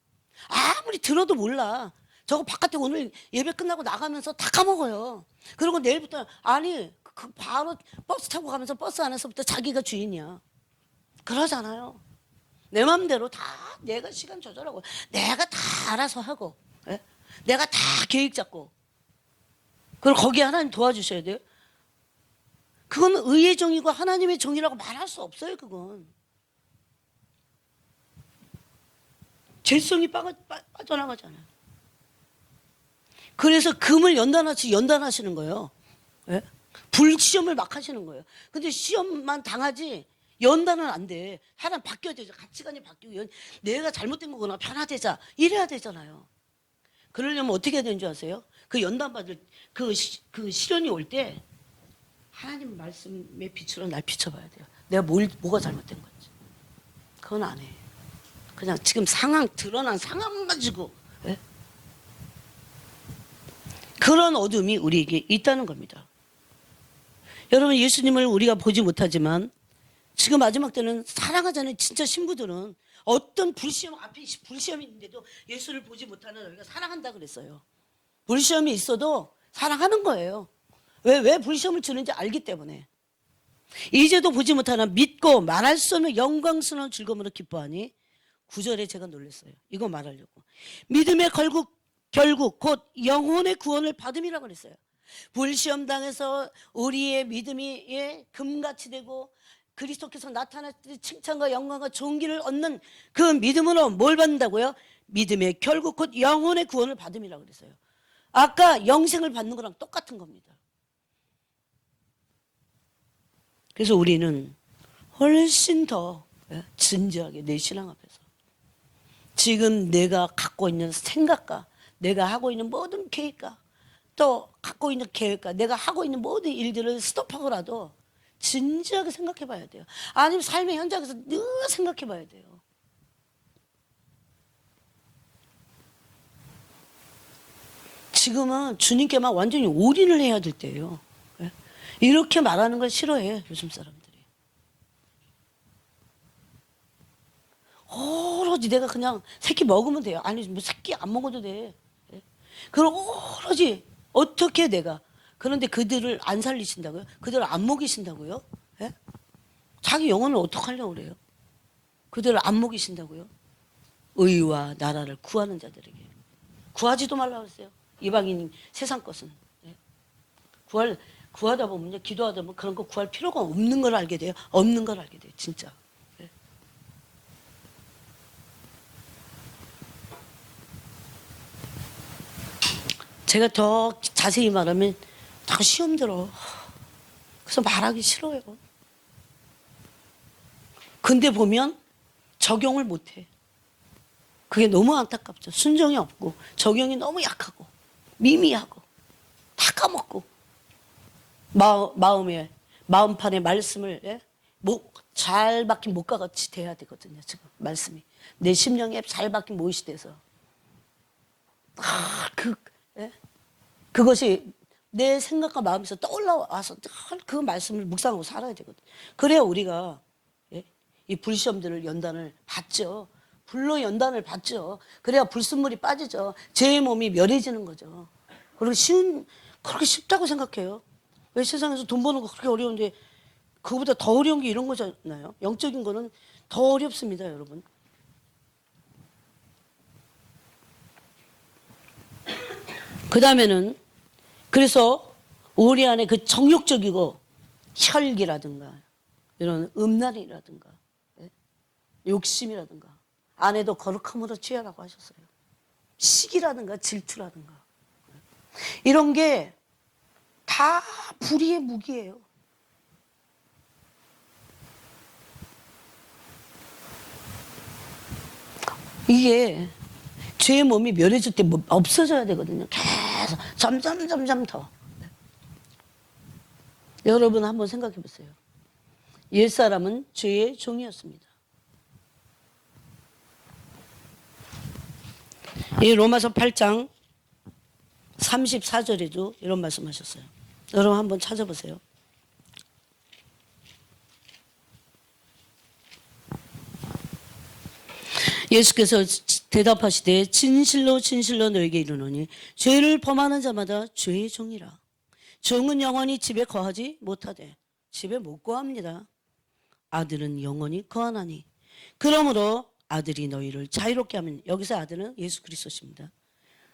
아무리 들어도 몰라. 저거 바깥에 오늘 예배 끝나고 나가면서 다 까먹어요. 그리고 내일부터 아니 바로 버스 타고 가면서 버스 안에서부터 자기가 주인이야. 그러잖아요. 내 맘대로 다 내가 시간 조절하고 내가 다 알아서 하고 예? 내가 다 계획 잡고 그리고 거기에 하나님 도와주셔야 돼요. 그건 의의 종이고 하나님의 종이라고 말할 수 없어요. 그건 죄성이 빠져나가잖아요. 그래서 금을 연단하시는 거예요. 예? 불시험을 막 하시는 거예요. 근데 시험만 당하지 연단은 안 돼. 사람 바뀌어야 되죠. 가치관이 바뀌고 내가 잘못된 거구나 변화되자 이래야 되잖아요. 그러려면 어떻게 해야 되는 줄 아세요? 그 연단 받을 그 시련이 올 때 하나님 말씀의 빛으로 날 비춰봐야 돼요. 내가 뭐가 잘못된 건지. 그건 안 해. 그냥 지금 드러난 상황 가지고 예? 그런 어둠이 우리에게 있다는 겁니다. 여러분 예수님을 우리가 보지 못하지만 지금 마지막 때는 사랑하자는 진짜 신부들은 어떤 불시험 앞에 불시험이 있는데도 예수를 보지 못하는 우리가 사랑한다 그랬어요. 불시험이 있어도 사랑하는 거예요. 왜 불시험을 주는지 알기 때문에. 이제도 보지 못하는 믿고 말할 수 없는 영광스러운 즐거움으로 기뻐하니 9절에 제가 놀랐어요. 이거 말하려고. 믿음의 결국 곧 영혼의 구원을 받음이라고 그랬어요. 불시험 당해서 우리의 믿음이 금같이 되고 그리스도께서 나타날 때 칭찬과 영광과 존귀를 얻는 그 믿음으로 뭘 받는다고요? 믿음의 결국 곧 영혼의 구원을 받음이라고 그랬어요. 아까 영생을 받는 거랑 똑같은 겁니다. 그래서 우리는 훨씬 더 진지하게 내 신앙 앞에서 지금 내가 갖고 있는 생각과 내가 하고 있는 모든 계획과 또 갖고 있는 계획과 내가 하고 있는 모든 일들을 스톱하고라도 진지하게 생각해 봐야 돼요. 아니면 삶의 현장에서 늘 생각해 봐야 돼요. 지금은 주님께만 완전히 올인을 해야 될 때예요. 이렇게 말하는 걸 싫어해 요즘 사람들이. 오로지 내가 그냥 새끼 먹으면 돼요. 아니 뭐 새끼 안 먹어도 돼. 그럼 오로지 어떻게 내가 그런데 그들을 안 살리신다고요? 그들을 안 먹이신다고요? 예? 자기 영혼을 어떻게 하려고 그래요? 그들을 안 먹이신다고요? 의와 나라를 구하는 자들에게 구하지도 말라고 했어요. 이방인 세상 것은 구하다 보면요, 기도하다 보면 그런 거 구할 필요가 없는 걸 알게 돼요. 없는 걸 알게 돼요, 진짜. 제가 더 자세히 말하면 더 시험 들어. 그래서 말하기 싫어요. 근데 보면 적용을 못해. 그게 너무 안타깝죠. 순종이 없고 적용이 너무 약하고 미미하고 다 까먹고 마음에 마음판에 말씀을 잘 박힌 목과 같이 돼야 되거든요. 지금 말씀이 내 심령에 잘 박힌 못이 돼서 그것이 내 생각과 마음에서 떠올라와서 그 말씀을 묵상하고 살아야 되거든요. 그래야 우리가 이 불시험들을 연단을 받죠. 불로 연단을 받죠. 그래야 불순물이 빠지죠. 죄의 몸이 멸해지는 거죠. 그렇게 쉽다고 생각해요. 왜 세상에서 돈 버는 거 그렇게 어려운데 그거보다 더 어려운 게 이런 거잖아요. 영적인 거는 더 어렵습니다, 여러분. 그 다음에는 그래서 우리 안에 그 정욕적이고 혈기라든가 이런 음란이라든가 욕심이라든가 안에도 거룩함으로 취하라고 하셨어요. 시기라든가 질투라든가 이런 게 다 불의의 무기예요. 이게 죄의 몸이 멸해질 때 없어져야 되거든요. 계속 점점 더. 여러분 한번 생각해 보세요. 옛사람은 죄의 종이었습니다. 이 로마서 8장 34절에도 이런 말씀하셨어요. 여러분 한번 찾아보세요. 예수께서 대답하시되 진실로 진실로 너에게 이르노니 죄를 범하는 자마다 죄의 종이라. 종은 영원히 집에 거하지 못하되 집에 못 거합니다. 아들은 영원히 거하나니 그러므로 아들이 너희를 자유롭게 하면 여기서 아들은 예수 그리스도십니다.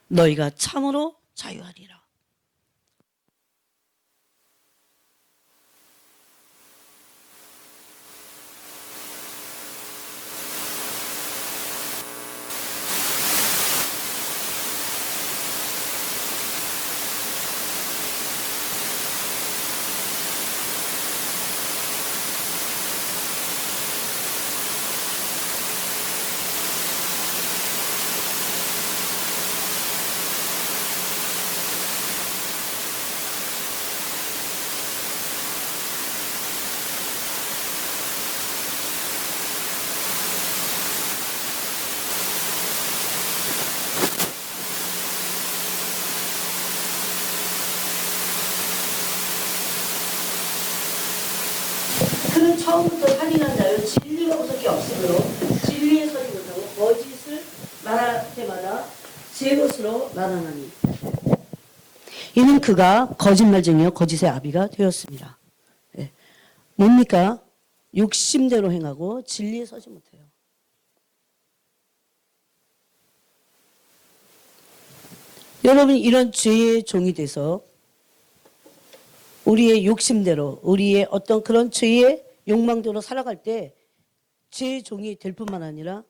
너희가 참으로 자유하리라. 그는 처음부터 살인한 자요 진리가 어떻게 없으므로 진리에 서지 못하고 거짓을 말할 때마다 제 것으로 말하나니 이는 그가 거짓말쟁이요 거짓의 아비가 되었습니다. 네. 뭡니까? 욕심대로 행하고 진리에 서지 못해요. 여러분이 이런 죄의 종이 돼서 우리의 욕심대로 우리의 어떤 그런 죄의 욕망대로 살아갈 때 죄의 종이 될 뿐만 아니라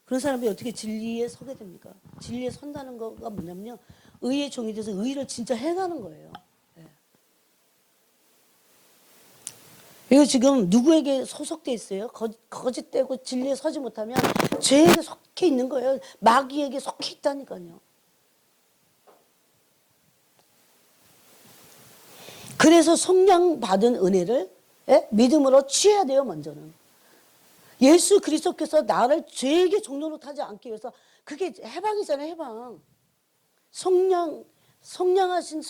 그런 사람이 어떻게 진리에 서게 됩니까? 진리에 선다는 거가 뭐냐면요. 의의 종이 돼서 의를 진짜 행하는 거예요. 네. 이거 지금 누구에게 소속돼 있어요? 거짓되고 진리에 서지 못하면 죄에게 속해 있는 거예요. 마귀에게 속해 있다니까요. 그래서 성령 받은 은혜를 믿음으로 취해야 돼요. 먼저는. 예수 그리스도께서 나를 죄에게 종로로 타지 않기 위해서 그게 해방이잖아요. 해방. 성량하신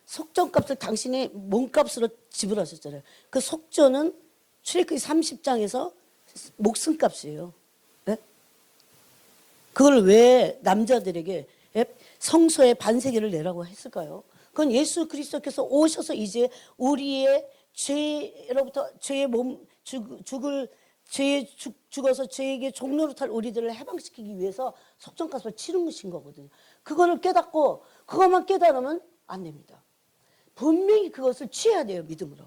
속전값을 당신의 몸값으로 지불하셨잖아요. 그 속전은 출애굽기 30장에서 목숨값이에요. 네? 그걸 왜 남자들에게 성소에 반세계를 내라고 했을까요? 그건 예수 그리스도께서 오셔서 이제 우리의 죄로부터 죄의 몸 죽어서 죄에게 종로로 탈 우리들을 해방시키기 위해서 속전값을 치르신 거거든요. 그거를 깨닫고 그것만 깨달으면 안 됩니다. 분명히 그것을 취해야 돼요. 믿음으로.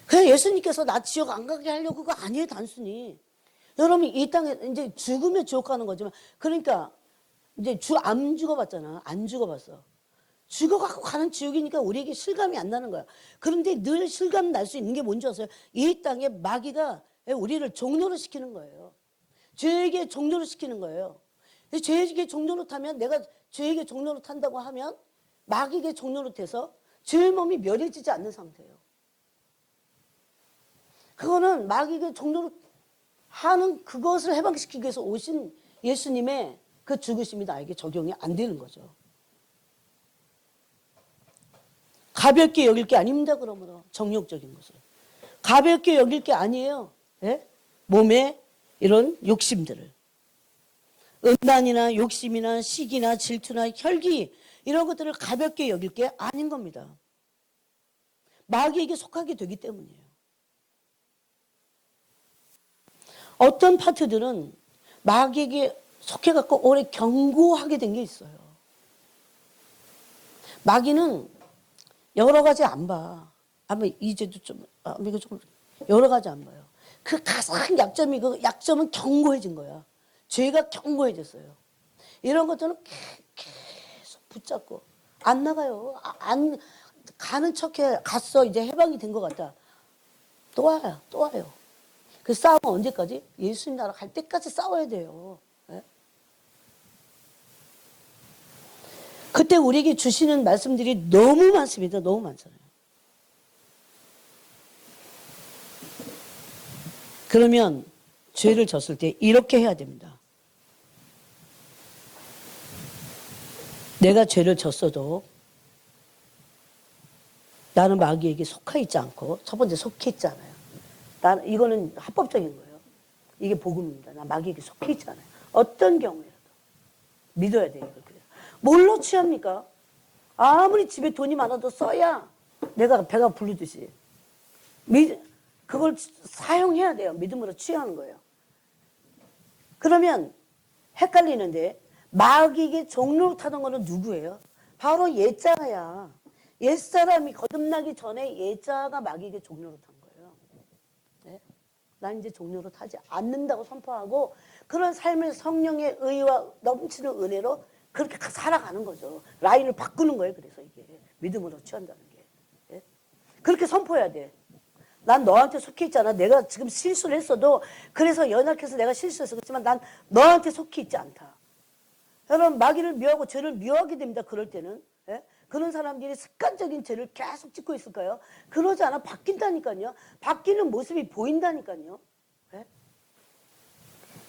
그냥 예수님께서 나 지옥 안 가게 하려고 그거 아니에요. 단순히. 여러분 이 땅에 이제 죽으면 지옥 가는 거지만 그러니까 이제 안 죽어봤잖아. 안 죽어봤어. 죽어갖고 가는 지옥이니까 우리에게 실감이 안 나는 거야. 그런데 늘 실감 날 수 있는 게 뭔지 아세요? 이 땅에 마귀가 우리를 종로로 시키는 거예요. 죄에게 종로로 시키는 거예요. 죄에게 종로로 타면 내가 죄에게 종로로 탄다고 하면 마귀에게 종로로 돼서 죄의 몸이 멸해지지 않는 상태예요. 그거는 마귀의 종로로 하는 그것을 해방시키기 위해서 오신 예수님의 그 죽으심이 나에게 적용이 안 되는 거죠. 가볍게 여길 게 아닙니다. 그러므로 정욕적인 것을 가볍게 여길 게 아니에요. 예? 몸의 이런 욕심들을 음란이나 욕심이나 시기나 질투나 혈기 이런 것들을 가볍게 여길 게 아닌 겁니다. 마귀에게 속하게 되기 때문이에요. 어떤 파트들은 마귀에게 속해갖고 오래 경고하게 된 게 있어요. 마귀는 여러 가지 안 봐. 아마 이제도 이거 좀 여러 가지 안 봐요. 그 가장 약점이 그 약점은 경고해진 거야. 죄가 경고해졌어요. 이런 것들은 계속 붙잡고 안 나가요. 안 가는 척해 갔어. 이제 해방이 된 것 같다. 또 와요. 또 와요. 그 싸움은 언제까지? 예수님 나라 갈 때까지 싸워야 돼요. 네? 그때 우리에게 주시는 말씀들이 너무 많습니다. 너무 많잖아요. 그러면 죄를 졌을 때 이렇게 해야 됩니다. 내가 죄를 졌어도 나는 마귀에게 속해 있지 않고 첫 번째 속해 있잖아요. 나는 이거는 합법적인 거예요. 이게 복음입니다. 나 마귀에게 속해 있지 않아요. 어떤 경우에라도 믿어야 돼요. 뭘로 취합니까? 아무리 집에 돈이 많아도 써야 내가 배가 부르듯이 그걸 사용해야 돼요. 믿음으로 취하는 거예요. 그러면 헷갈리는데 마귀에게 종로로 타던 거는 누구예요? 바로 옛자야. 옛사람이 거듭나기 전에 옛자가 마귀에게 종로로 탄 거예요. 네? 난 이제 종로로 타지 않는다고 선포하고 그런 삶을 성령의 의와 넘치는 은혜로 그렇게 살아가는 거죠. 라인을 바꾸는 거예요. 그래서 이게 믿음으로 취한다는 게. 네? 그렇게 선포해야 돼. 난 너한테 속해 있잖아. 내가 지금 실수를 했어도 그래서 연약해서 내가 실수해서 그렇지만 난 너한테 속해 있지 않다. 여러분 마귀를 미워하고 죄를 미워하게 됩니다. 그럴 때는. 예? 그런 사람들이 습관적인 죄를 계속 짓고 있을까요? 그러지 않아 바뀐다니까요. 바뀌는 모습이 보인다니까요. 예?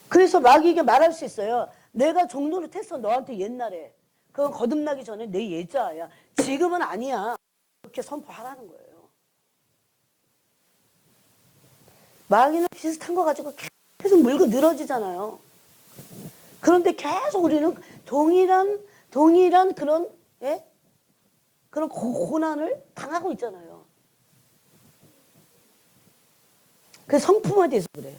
그래서 마귀에게 말할 수 있어요. 내가 종로를 했어 너한테 옛날에. 그건 거듭나기 전에 내 예자야. 지금은 아니야. 그렇게 선포하라는 거예요. 마귀는 비슷한 거 가지고 계속 물고 늘어지잖아요. 그런데 계속 우리는 동일한 그런 그런 고난을 당하고 있잖아요. 그래서 성품화돼서 그래.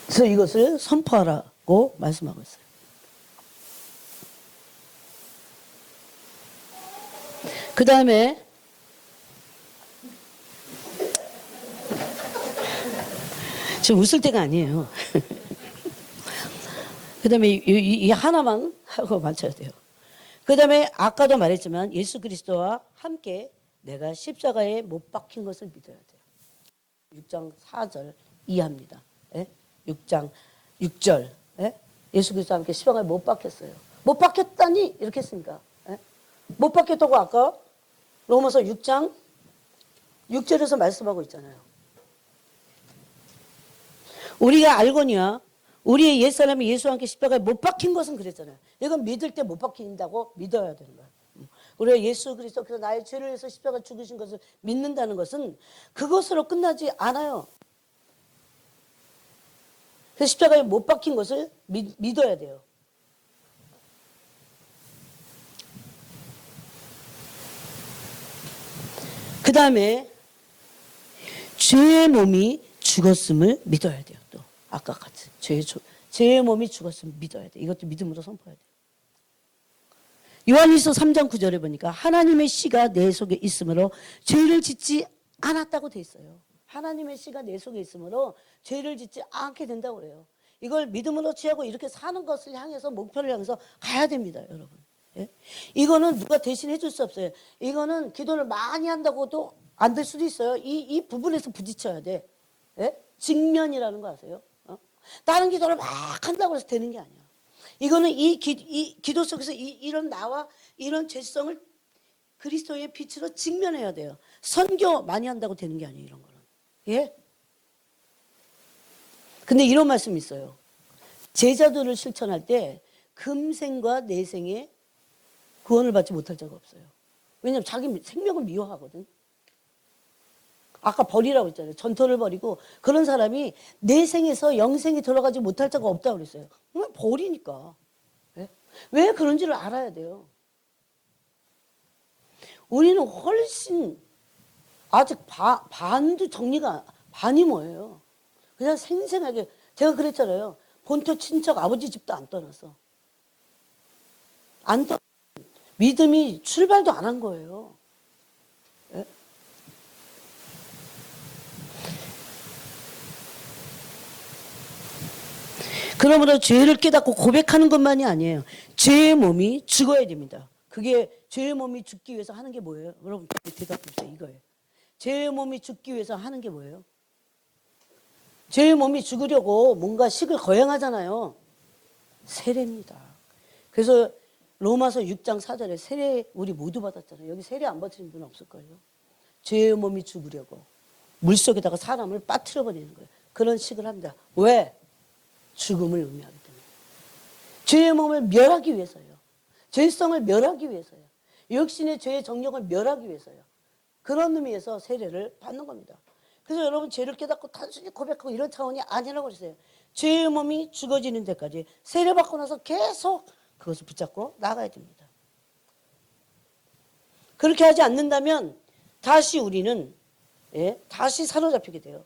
그래서 이것을 선포하라고 말씀하고 있어요. 그 다음에 지금 웃을 때가 아니에요. 그 다음에 이 하나만 하고 맞춰야 돼요. 그 다음에 아까도 말했지만 예수 그리스도와 함께 내가 십자가에 못 박힌 것을 믿어야 돼요. 6장 4절 이해합니다. 예? 6장 6절 예? 예수 그리스도와 함께 십자가에 못 박혔어요. 못 박혔다니 이렇게 했습니까? 예? 못 박혔다고 아까 로마서 6장 6절에서 말씀하고 있잖아요. 우리가 알거니와 우리의 옛사람이 예수와 함께 십자가에 못 박힌 것은 그랬잖아요. 이건 믿을 때 못 박힌다고 믿어야 되는 거예요. 우리가 예수 그리스도께서 나의 죄를 위해서 십자가 죽으신 것을 믿는다는 것은 그것으로 끝나지 않아요. 그래서 십자가에 못 박힌 것을 믿어야 돼요. 그 다음에 죄의 몸이 죽었음을 믿어야 돼요. 또 아까 같이 죄의 몸이 죽었음을 믿어야 돼. 이것도 믿음으로 선포해야 돼. 요한일서 3장 9절에 보니까 하나님의 씨가 내 속에 있으므로 죄를 짓지 않았다고 돼 있어요. 하나님의 씨가 내 속에 있으므로 죄를 짓지 않게 된다고 그래요. 이걸 믿음으로 취하고 이렇게 사는 것을 향해서 목표를 향해서 가야 됩니다, 여러분. 예? 이거는 누가 대신해 줄 수 없어요. 이거는 기도를 많이 한다고도 안 될 수도 있어요. 이 부분에서 부딪혀야 돼. 예? 직면이라는 거 아세요? 다른 기도를 막 한다고 해서 되는 게 아니야. 이거는 이 기도 속에서 이런 나와 이런 죄성을 그리스도의 빛으로 직면해야 돼요. 선교 많이 한다고 되는 게 아니에요, 이런 거는. 예? 근데 이런 말씀이 있어요. 제자도를 실천할 때 금생과 내생에 구원을 받지 못할 자가 없어요. 왜냐하면 자기 생명을 미워하거든. 아까 버리라고 했잖아요. 전토를 버리고 그런 사람이 내생에서 영생에 들어가지 못할 자가 없다고 그랬어요. 버리니까. 예? 왜 그런지를 알아야 돼요. 우리는 훨씬 아직 반도 정리가 반이 뭐예요. 그냥 생생하게 제가 그랬잖아요. 본토 친척 아버지 집도 안 떠났어. 안 떠. 믿음이 출발도 안 한 거예요. 예? 그러므로 죄를 깨닫고 고백하는 것만이 아니에요. 죄의 몸이 죽어야 됩니다. 그게 죄의 몸이 죽기 위해서 하는 게 뭐예요? 여러분 대답해 주세요. 이거예요. 죄의 몸이 죽기 위해서 하는 게 뭐예요? 죄의 몸이 죽으려고 뭔가 식을 거행하잖아요. 세례입니다. 그래서 로마서 6장 4절에 세례 우리 모두 받았잖아요. 여기 세례 안 받으신 분 없을 거예요. 죄의 몸이 죽으려고 물속에다가 사람을 빠뜨려 버리는 거예요. 그런 식을 합니다. 왜? 죽음을 의미하기 때문에. 죄의 몸을 멸하기 위해서요. 죄성을 멸하기 위해서요. 육신의 죄의 정력을 멸하기 위해서요. 그런 의미에서 세례를 받는 겁니다. 그래서 여러분 죄를 깨닫고 단순히 고백하고 이런 차원이 아니라고 그랬어요. 죄의 몸이 죽어지는 데까지 세례받고 나서 계속 그것을 붙잡고 나가야 됩니다. 그렇게 하지 않는다면 다시 우리는 다시 사로잡히게 돼요.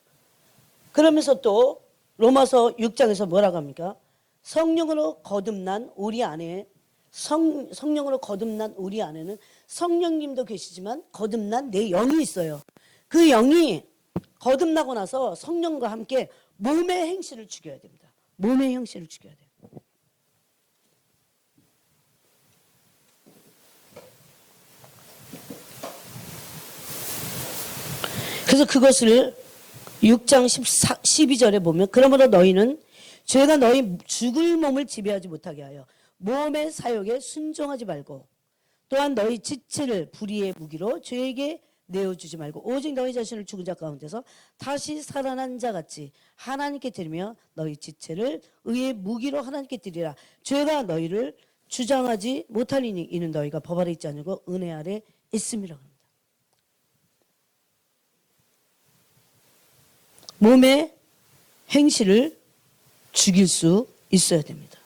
그러면서 또 로마서 6장에서 뭐라고 합니까? 성령으로 거듭난 우리 안에 성령으로 거듭난 우리 안에는 성령님도 계시지만 거듭난 내 영이 있어요. 그 영이 거듭나고 나서 성령과 함께 몸의 행실을 죽여야 됩니다. 몸의 행실을 죽여야 돼요. 그래서 그것을 6장 12절에 보면 그러므로 너희는 죄가 너희 죽을 몸을 지배하지 못하게 하여 몸의 사욕에 순종하지 말고 또한 너희 지체를 불의의 무기로 죄에게 내어주지 말고 오직 너희 자신을 죽은 자 가운데서 다시 살아난 자 같이 하나님께 드리며 너희 지체를 의의 무기로 하나님께 드리라. 죄가 너희를 주장하지 못하리니 이는 너희가 법 아래 있지 않고 은혜 아래 있음이라. 몸의 행실을 죽일 수 있어야 됩니다.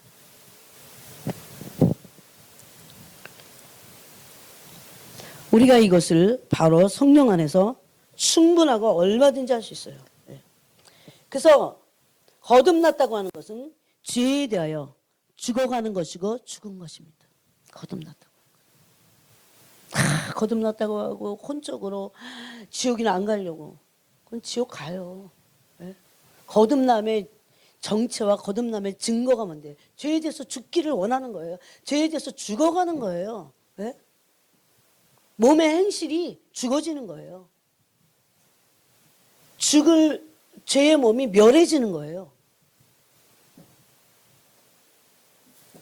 우리가 이것을 바로 성령 안에서 충분하고 얼마든지 할 수 있어요. 그래서 거듭났다고 하는 것은 죄에 대하여 죽어가는 것이고 죽은 것입니다. 거듭났다고. 거듭났다고 하고 혼적으로 지옥이나 안 가려고. 그건 지옥 가요. 거듭남의 정체와 거듭남의 증거가 뭔데? 죄에 대해서 죽기를 원하는 거예요. 죄에 대해서 죽어가는 거예요. 왜? 몸의 행실이 죽어지는 거예요. 죽을 죄의 몸이 멸해지는 거예요.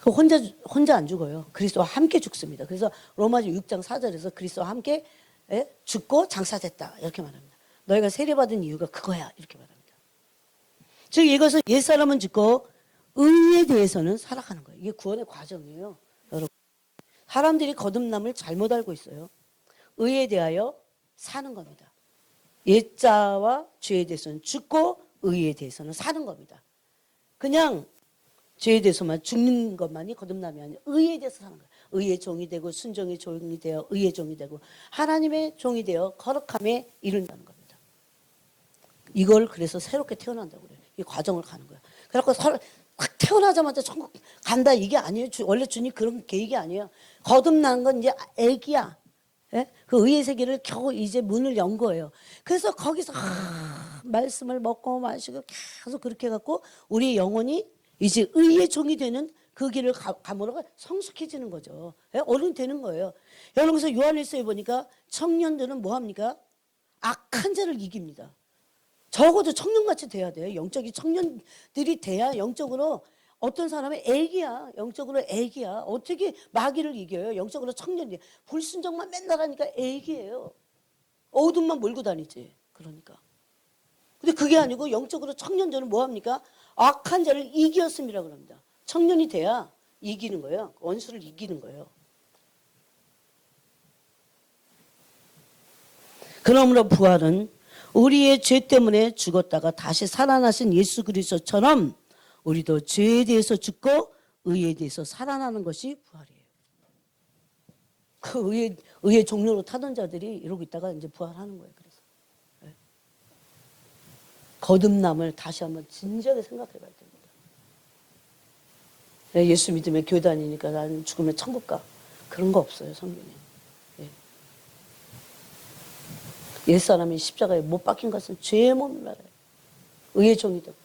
혼자 안 죽어요. 그리스도와 함께 죽습니다. 그래서 로마서 6장 4절에서 그리스도와 함께 죽고 장사됐다 이렇게 말합니다. 너희가 세례받은 이유가 그거야 이렇게 말합니다. 즉 이것은 옛사람은 죽고 의에 대해서는 살아가는 거예요. 이게 구원의 과정이에요. 여러분, 사람들이 거듭남을 잘못 알고 있어요. 의에 대하여 사는 겁니다. 옛자와 죄에 대해서는 죽고 의에 대해서는 사는 겁니다. 그냥 죄에 대해서만 죽는 것만이 거듭남이 아니라 의에 대해서 사는 거예요. 의의 종이 되고 순종의 종이 되어 의의 종이 되고 하나님의 종이 되어 거룩함에 이른다는 겁니다. 이걸 그래서 새롭게 태어난다고 그래요. 이 과정을 가는 거예요. 그래서 확 태어나자마자 천국 간다 이게 아니에요. 원래 주님 그런 계획이 아니에요. 거듭난 건 이제 애기야. 예? 그 의의 세계를 겨우 이제 문을 연 거예요. 그래서 거기서 말씀을 먹고 마시고 계속 그렇게 해갖고 우리 영혼이 이제 의의 종이 되는 그 길을 감으로 성숙해지는 거죠. 예? 어른이 되는 거예요. 여러분 그래서 요한일서에 보니까 청년들은 뭐 합니까? 악한 자를 이깁니다. 적어도 청년같이 돼야 돼요. 영적인 청년들이 돼야 영적으로 어떤 사람은 애기야. 영적으로 애기야. 어떻게 마귀를 이겨요? 영적으로 청년이. 불순종만 맨날 하니까 애기예요. 어둠만 몰고 다니지. 그러니까. 근데 그게 아니고 영적으로 청년들은 뭐 합니까? 악한 자를 이기었음이라고 합니다. 청년이 돼야 이기는 거예요. 원수를 이기는 거예요. 그러므로 부활은 우리의 죄 때문에 죽었다가 다시 살아나신 예수 그리스도처럼 우리도 죄에 대해서 죽고 의에 대해서 살아나는 것이 부활이에요. 그 의의 종로로 타던 자들이 이러고 있다가 이제 부활하는 거예요. 그래서 네. 거듭남을 다시 한번 진지하게 생각해 봐야 됩니다. 네, 예수 믿으면 교회 다니니까 나는 죽으면 천국 가. 그런 거 없어요, 성경에. 네. 옛사람이 십자가에 못 박힌 것은 죄의 몸을 말해요. 의의 종이 되고.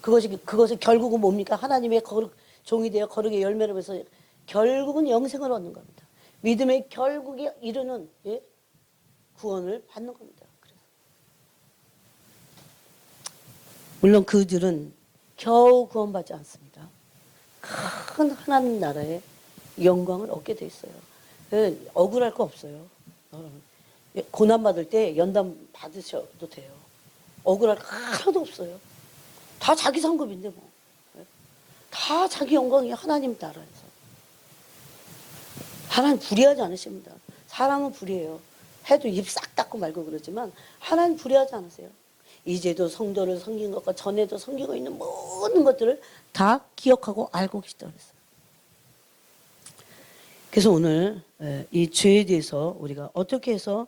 그것이 결국은 뭡니까? 하나님의 종이 되어 거룩의 열매를 맺어서 결국은 영생을 얻는 겁니다. 믿음의 결국에 이르는 구원을 받는 겁니다. 그래서. 물론 그들은 겨우 구원받지 않습니다. 큰 하나님 나라의 영광을 얻게 돼 있어요. 억울할 거 없어요. 고난받을 때 연단 받으셔도 돼요. 억울할 거 하나도 없어요. 다 자기 상급인데 뭐. 다 자기 영광이 하나님 나라에서. 하나님 불의하지 않으십니다. 사람은 불의해요. 해도 입 싹 닫고 말고 그러지만 하나님 불의하지 않으세요. 이제도 성도를 섬긴 것과 전에도 섬기고 있는 모든 것들을 다 기억하고 알고 계시다고 그랬어요. 그래서 오늘 이 죄에 대해서 우리가 어떻게 해서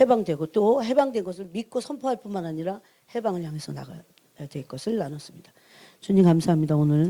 해방되고 또 해방된 것을 믿고 선포할 뿐만 아니라 해방을 향해서 나가야 될 것을 나눴습니다. 주님 감사합니다. 오늘